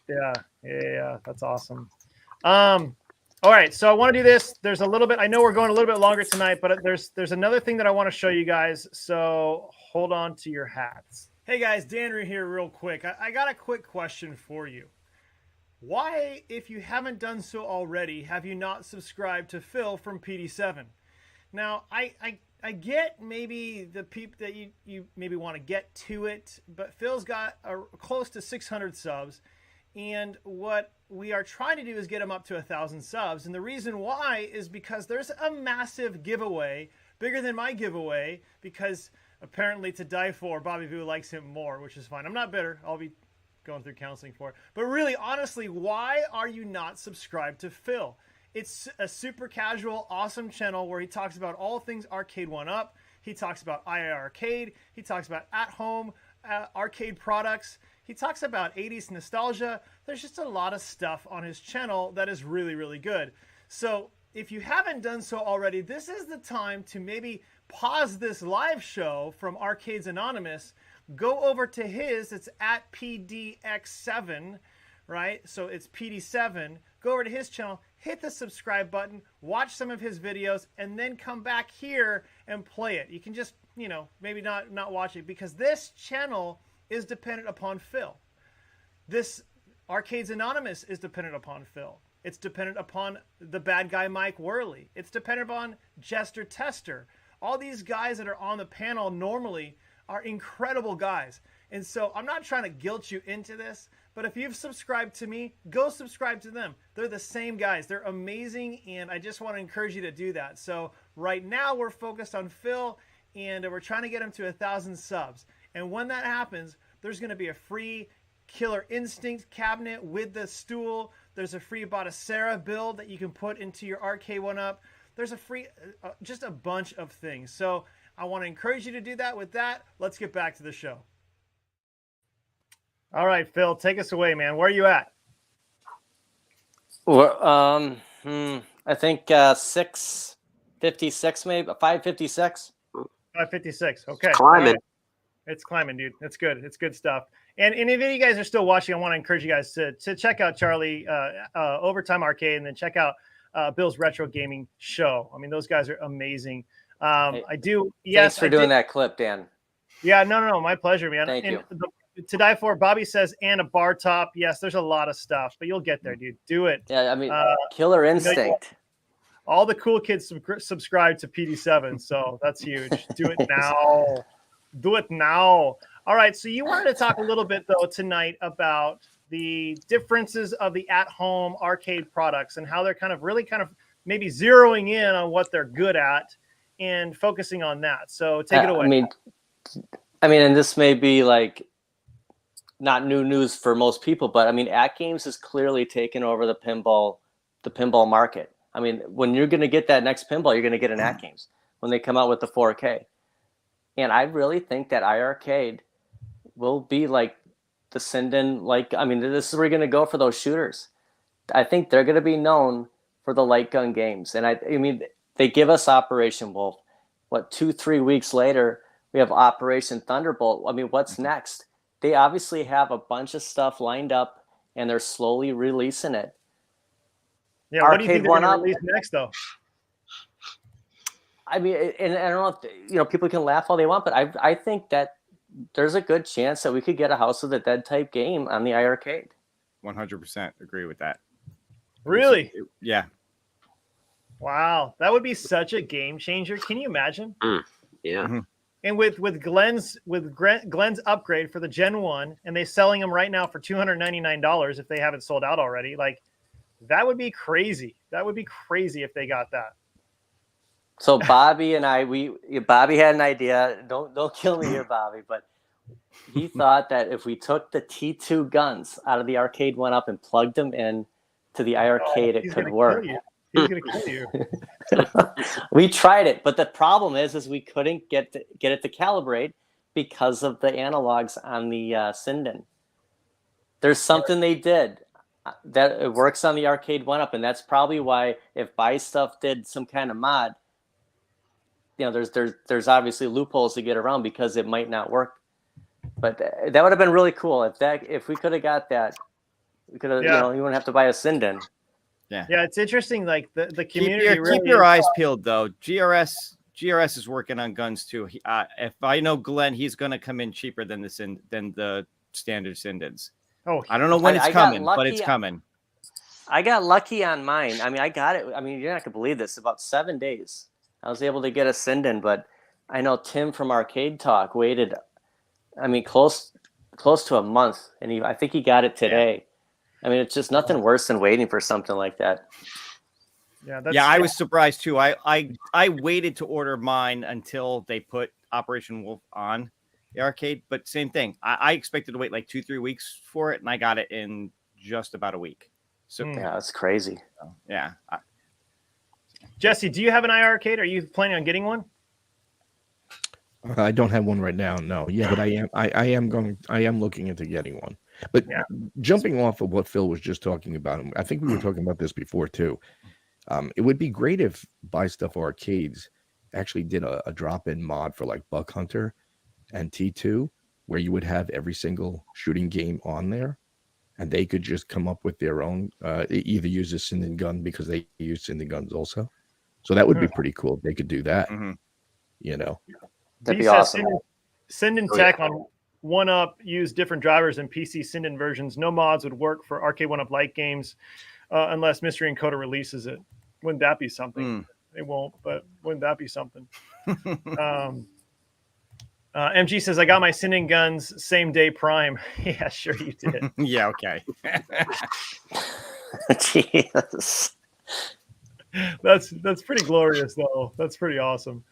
Yeah. That's awesome. All right, so I want to do this. There's a little bit, I know we're going a little bit longer tonight, but there's another thing that I want to show you guys. So hold on to your hats. Hey guys, Danry here real quick. I got a quick question for you. Why, if you haven't done so already, have you not subscribed to Phil from PD7? Now, I get maybe the people that you maybe want to get to it, but Phil's got close to 600 subs, and what we are trying to do is get him up to 1,000 subs. And the reason why is because there's a massive giveaway, bigger than my giveaway, because apparently To Die For, Bobby Vu likes him more, which is fine. I'm not bitter. I'll be going through counseling for it. But really, honestly, why are you not subscribed to Phil? It's a super casual, awesome channel where he talks about all things Arcade 1-Up. He talks about IA Arcade. He talks about at-home arcade products. He talks about 80s nostalgia. There's just a lot of stuff on his channel that is really, really good. So if you haven't done so already, this is the time to maybe pause this live show from Arcades Anonymous, go over to his, it's at PDX7, right? So it's PD7. Go over to his channel, hit the subscribe button, watch some of his videos, and then come back here and play it. You can just, maybe not watch it, because this channel is dependent upon Phil. This Arcades Anonymous is dependent upon Phil. It's dependent upon the bad guy Mike Worley. It's dependent upon Jester Tester. All these guys that are on the panel normally are incredible guys. And so I'm not trying to guilt you into this, but if you've subscribed to me, go subscribe to them. They're the same guys. They're amazing, and I just want to encourage you to do that. So right now we're focused on Phil, and we're trying to get him to 1,000 subs. And when that happens, there's going to be a free Killer Instinct cabinet with the stool. There's a free Botacera build that you can put into your Arcade 1-Up. There's a free, just a bunch of things. So I want to encourage you to do that. With that, let's get back to the show. All right, Phil, take us away, man. Where are you at?
Well, I think 656, maybe 556.
556. Okay.
It's climbing.
Right. It's climbing, dude. It's good. It's good stuff. And if any of you guys are still watching, I want to encourage you guys to check out Charlie Overtime Arcade, and then check out Bill's Retro Gaming Show. I mean, those guys are amazing. I do. Yes,
Thanks for doing that clip, Dan.
Yeah, no, my pleasure, man.
Thank you.
To Die For, Bobby says, and a bar top. Yes, there's a lot of stuff, but you'll get there, dude. Do it.
Yeah, I mean, Killer Instinct.
All the cool kids subscribe to PD7, so that's huge. Do it now. Do it now. All right, so you wanted to talk a little bit, though, tonight about the differences of the at-home arcade products and how they're kind of maybe zeroing in on what they're good at and focusing on that. So take it away.
I mean, and this may be like not new news for most people, but I mean, At Games has clearly taken over the pinball market. I mean, when you're going to get that next pinball, you're going to get an At Games when they come out with the 4K. And I really think that iArcade will be like the Sinden, this is where you're going to go for those shooters. I think they're going to be known for the light gun games. And I mean, they give us Operation Wolf. what, 2-3 weeks later, we have Operation Thunderbolt. I mean, what's next? They obviously have a bunch of stuff lined up, and they're slowly releasing it.
Yeah, what do you think they're going to release next, though?
I mean, and I don't know if, you know, people can laugh all they want, but I think that there's a good chance that we could get a House of the Dead type game on the iArcade.
100% agree with that.
Really?
Yeah.
Wow, that would be such a game changer. Can you imagine?
Yeah.
Mm-hmm.
And with Glenn's upgrade for the Gen 1, and they selling them right now for $299 if they haven't sold out already. Like, that would be crazy. That would be crazy if they got that.
So Bobby and Bobby had an idea. Don't kill me here, Bobby, but he thought that if we took the T2 guns out of the arcade one up and plugged them in to the iArcade, it could work.
He's gonna kill you.
We tried it, but the problem is we couldn't get it to calibrate because of the analogs on the Sinden. There's something they did that it works on the arcade one up, and that's probably why if Buy Stuff did some kind of mod, you know, there's obviously loopholes to get around because it might not work. But that would have been really cool if we could have got that. We could have, you know, you wouldn't have to buy a Sinden.
Yeah,
it's interesting. Like the community.
Keep your eyes peeled, though. GRS is working on guns too. If I know Glenn, he's going to come in cheaper than the standard Sindens.
Oh,
I don't know when it's coming, but it's coming.
I got lucky on mine. I mean, I got it. I mean, you're not gonna believe this. About 7 days, I was able to get a Sinden, but I know Tim from Arcade Talk waited. I mean, close to a month, and I think he got it today. Yeah. I mean, it's just nothing worse than waiting for something like that.
Yeah, I was surprised too. I waited to order mine until they put Operation Wolf on the arcade, but same thing. I expected to wait like 2-3 weeks for it, and I got it in just about a week. So
yeah, that's crazy.
Yeah.
Jesse, do you have an iArcade? Are you planning on getting one?
I don't have one right now. No. Yeah, but I am looking into getting one. But jumping off of what Phil was just talking about, I think we were talking about this before too. It would be great if Buy Stuff Arcades actually did a drop-in mod for like Buck Hunter and T2, where you would have every single shooting game on there, and they could just come up with their own, either use a Sinden gun because they use Sinden guns also. So that would be pretty cool if they could do that. You know,
that'd be awesome.
Sinden Tech on 1UP use different drivers and PC Sinden versions. No mods would work for Arcade 1UP Lite games unless Mystery Encoder releases it. Wouldn't that be something? They won't, but wouldn't that be something? MG says, I got my Sinden guns same day Prime. Yeah, sure you did.
Yeah, okay.
Jesus.
That's pretty glorious, though. That's pretty awesome.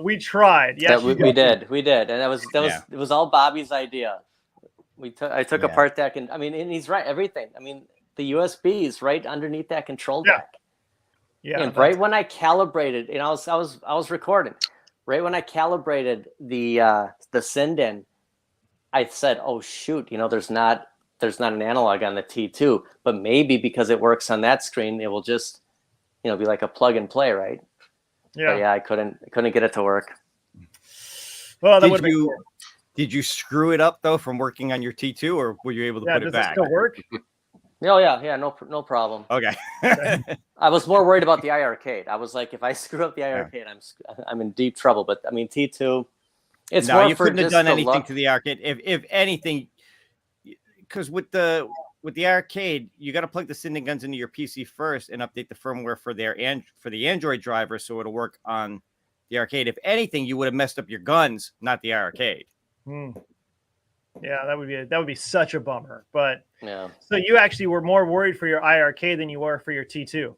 We tried. Yeah,
we did, and it was all Bobby's idea. I took apart that, and I mean, and he's right. Everything. I mean, the USB is right underneath that control deck. Yeah. And right when I calibrated, and I was recording. Right when I calibrated the Sinden, I said, "Oh shoot! You know, there's not an analog on the T2, but maybe because it works on that screen, it will just, you know, be like a plug and play, right?" Yeah. But yeah, I couldn't get it to work.
Well,
did you screw it up though from working on your T2, or were you able to put it back?
Does it still work?
Oh yeah, no problem.
Okay.
I was more worried about the iArcade. I was like, if I screw up the iArcade, I'm in deep trouble. But I mean, T2, it's more
you
for
couldn't have
just
done
the
anything
luck.
to the arcade. If anything, because with the arcade, you got to plug the Sinden guns into your PC first and update the firmware for the Android driver so it'll work on the arcade. If anything, you would have messed up your guns, not the arcade.
Yeah, that would be such a bummer. But
yeah. So
you actually were more worried for your iArcade than you were for your T2.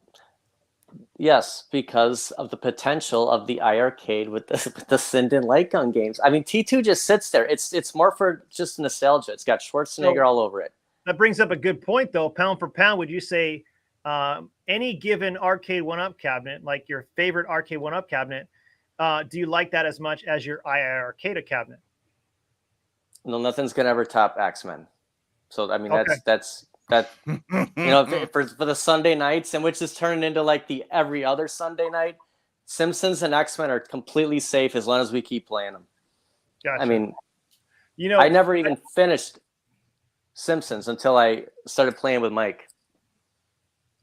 Yes, because of the potential of the iArcade with the Sinden light gun games. I mean, T2 just sits there. It's more for just nostalgia. It's got Schwarzenegger all over it.
That brings up a good point, though. Pound for pound, would you say any given Arcade 1UP cabinet, like your favorite Arcade 1UP cabinet, do you like that as much as your iArcade cabinet?
No, nothing's gonna ever top X-Men. So I mean, that's you know, for the Sunday nights, and which is turning into like the every other Sunday night. Simpsons and X-Men are completely safe as long as we keep playing them.
Gotcha.
I mean,
you know,
I never even finished Simpsons until I started playing with Mike.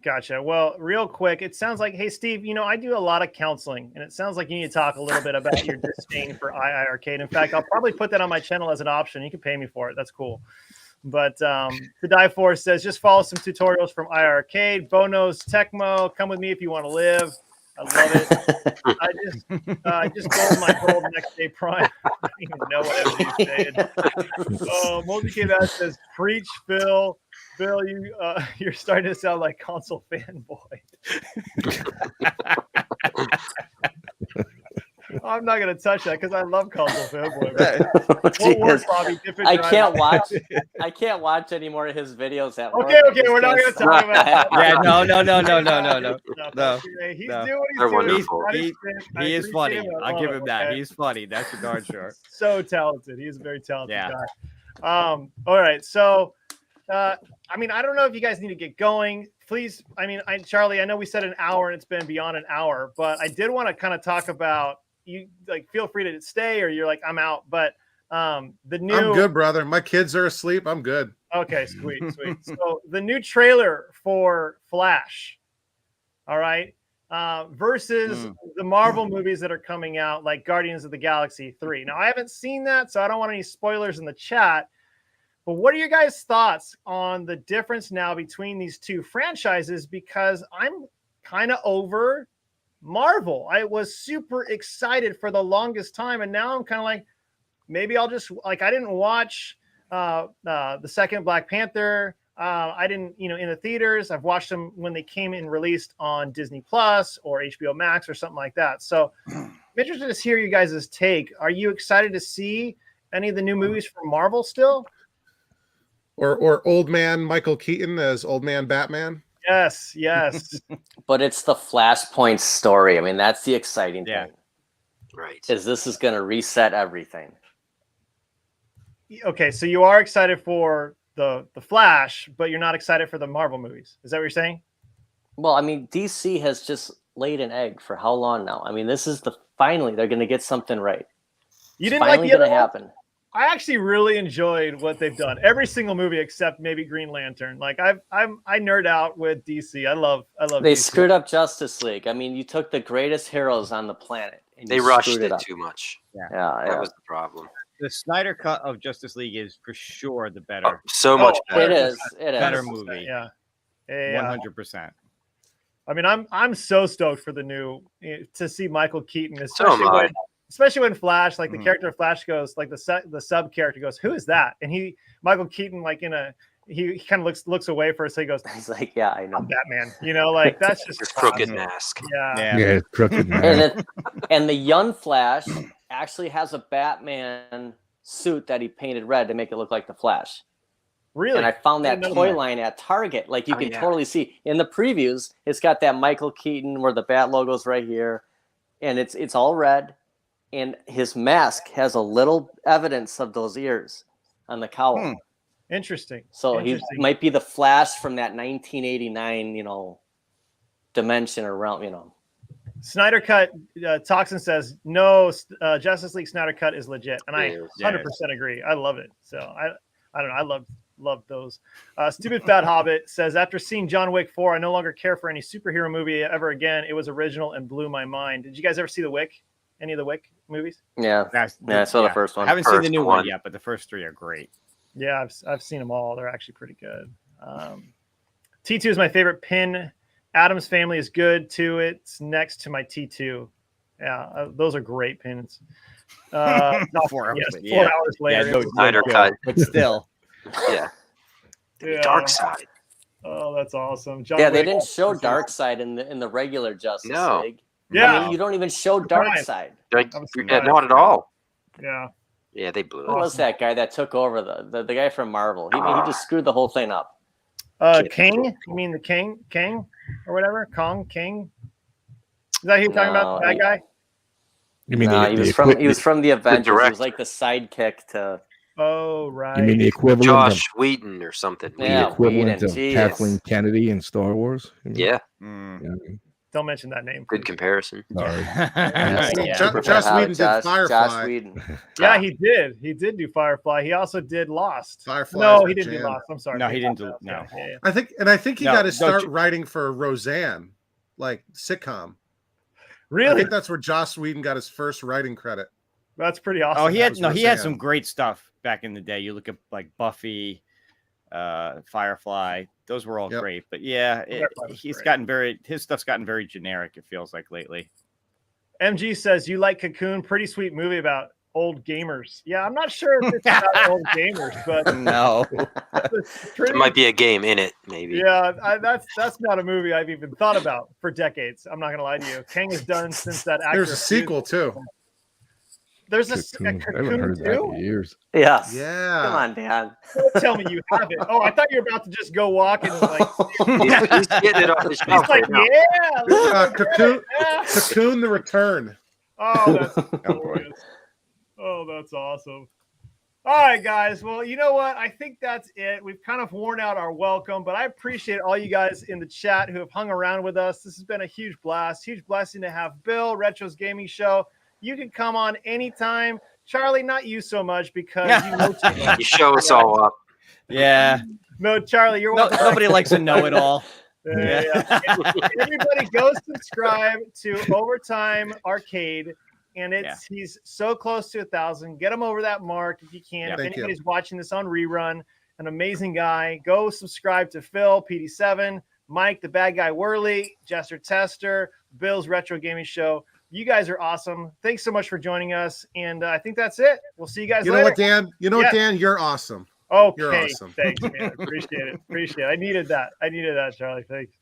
Gotcha. Well, real quick, it sounds like, hey, Steve, you know, I do a lot of counseling, and it sounds like you need to talk a little bit about your disdain for II Arcade. In fact, I'll probably put that on my channel as an option. You can pay me for it. That's cool. But To Die For says, just follow some tutorials from II Arcade. Bono's Tecmo, come with me if you want to live. I love it. I just told my gold next day prime. I don't even know what everybody's saying. Multi-K says, preach, Phil. Phil, you're starting to sound like console fanboy. I'm not gonna touch that because I love console fanboy. Won't work, Bobby.
I can't watch. I can't watch any more of his videos at work.
Okay, we're not gonna talk about that.
Yeah, no.
He's doing what he's doing.
He is funny. I'll give him that. He's funny. That's for darn sure.
So talented. He's a very talented guy. All right. So, I mean, I don't know if you guys need to get going. Please, I mean, Charlie, I know we said an hour and it's been beyond an hour, but I did want to kind of talk about you. Like, feel free to stay, or you're like, I'm out. But the new.
I'm good, brother. My kids are asleep. I'm good.
Okay, sweet. So the new trailer for Flash. All right. Versus the Marvel movies that are coming out, like Guardians of the Galaxy 3. Now, I haven't seen that, so I don't want any spoilers in the chat. But what are your guys' thoughts on the difference now between these two franchises? Because I'm kind of over Marvel. I was super excited for the longest time, and now I'm kind of like, maybe I'll just like, I didn't watch the second Black Panther. I didn't, in the theaters. I've watched them when they came in released on Disney Plus or HBO Max or something like that. So I'm interested to hear you guys' take. Are you excited to see any of the new movies from Marvel still?
Or old man Michael Keaton as old man Batman.
Yes.
But it's the Flashpoint story. I mean, that's the exciting thing.
Right.
This is going to reset everything.
Okay, so you are excited for the Flash, but you're not excited for the Marvel movies. Is that what you're saying?
Well, I mean, DC has just laid an egg for how long now? I mean, this is finally they're going to get something right.
You didn't
finally
like the
going
other
to happen.
I actually really enjoyed what they've done. Every single movie except maybe Green Lantern. Like I nerd out with DC. I love.
They
DC.
screwed up Justice League. I mean, you took the greatest heroes on the planet. And
they rushed it too much.
Yeah,
that was the problem.
The Snyder cut of Justice League is for sure the better.
So much better.
It is.
Better movie.
Yeah.
100%.
I mean, I'm so stoked for the new to see Michael Keaton, especially when Flash, like the character of Flash goes, like the sub character goes, "Who is that?" And Michael Keaton, like he kind of looks away for a second. He goes,
he's like, "Yeah, I know,
I'm Batman." Like that's just
his crooked mask.
Yeah,
crooked mask.
And the young Flash actually has a Batman suit that he painted red to make it look like the Flash.
Really?
And I found that toy line at Target. Like you can totally see in the previews, it's got that Michael Keaton where the bat logo's right here, and it's all red, and his mask has a little evidence of those ears on the cowl.
Interesting.
So he might be the Flash from that 1989, dimension or realm,
Snyder Cut, Toxin says, no, Justice League Snyder Cut is legit. And I 100% agree. I love it. So I don't know. I love those. Stupid Fat Hobbit says, after seeing John Wick 4, I no longer care for any superhero movie ever again. It was original and blew my mind. Did you guys ever see The Wick? Any of the Wick movies?
Yeah. I saw the first one.
I haven't seen the new one yet, but the first three are great.
Yeah, I've seen them all. They're actually pretty good. T2 is my favorite pin. Adam's Family is good too. It's next to my T2. Yeah, those are great pins. 4 hours later.
Snyder Cut.
But still.
Yeah. Dark Side.
Oh, that's awesome.
They didn't show Dark Side in the regular Justice League.
Yeah.
I mean, you don't even show Dark Side.
Not at all.
Yeah.
Yeah, they blew it.
Who was that guy that took over the guy from Marvel? He just screwed the whole thing up.
King? You mean the King or whatever? King? Is that who you're talking about? That guy?
You mean
he was from the Avengers. He was like the sidekick to.
Oh right.
You mean the equivalent
Josh Whedon or something?
Yeah,
the equivalent
Whedon,
of Kathleen Kennedy in Star Wars?
Yeah.
Yeah.
Don't mention that name.
Good comparison.
Sorry.
Joss Whedon did Firefly.
Joss Whedon.
Yeah, he did. He did do Firefly. He also did Lost.
Firefly.
No, he didn't do Lost. I'm sorry.
No, he didn't do. No.
Yeah.
I think he
No,
got to start
don't you-
writing for Roseanne, like sitcom. I
Really?
think that's where Joss Whedon got his first writing credit.
That's pretty awesome.
Oh, he had
Roseanne.
some great stuff back in the day. You look at like Buffy, Firefly. Those were all
Yep.
great. But yeah, his stuff's gotten very generic. It feels like lately.
MG says you like Cocoon, pretty sweet movie about old gamers. Yeah, I'm not sure if it's about old gamers, but
No.
it's pretty,
There might be a game in it, maybe.
yeah, that's not a movie I've even thought about for decades. I'm not gonna lie to you. Kang is done since that actor.
There's a sequel too.
There's a
Cocoon. I haven't
Cocoon
heard that in
too.
years.
Yes.
Yeah.
Come on, Dan.
Don't tell me you have it. Oh, I thought you were about to just go walk and like.
He's getting it off the shelf
He's like,
right now.
yeah. let's go get it." Yeah.
Cocoon: The Return.
Oh, that's glorious. Oh, that's awesome. All right, guys. Well, you know what? I think that's it. We've kind of worn out our welcome, but I appreciate all you guys in the chat who have hung around with us. This has been a huge blast. Huge blessing to have Bill, Retro's Gaming Show. You can come on anytime. Charlie, not you so much because you know too much.
You show us all up.
Yeah.
No, Charlie, you're welcome.
Nobody likes to know it all.
Yeah. Everybody go subscribe to Overtime Arcade. And he's so close to 1,000. Get him over that mark if you can.
Yeah,
if
thank you.
anybody's watching this on rerun, an amazing guy. Go subscribe to Phil, PD7, Mike, the bad guy Worley, Jester Tester, Bill's Retro Gaming Show. You guys are awesome. Thanks so much for joining us. And I think that's it. We'll see you guys
You
later.
know what, Dan? You know what,
Yeah.
Dan? You're awesome.
Okay.
You're awesome.
Thanks, man. Appreciate it. I needed that. Charlie. Thanks.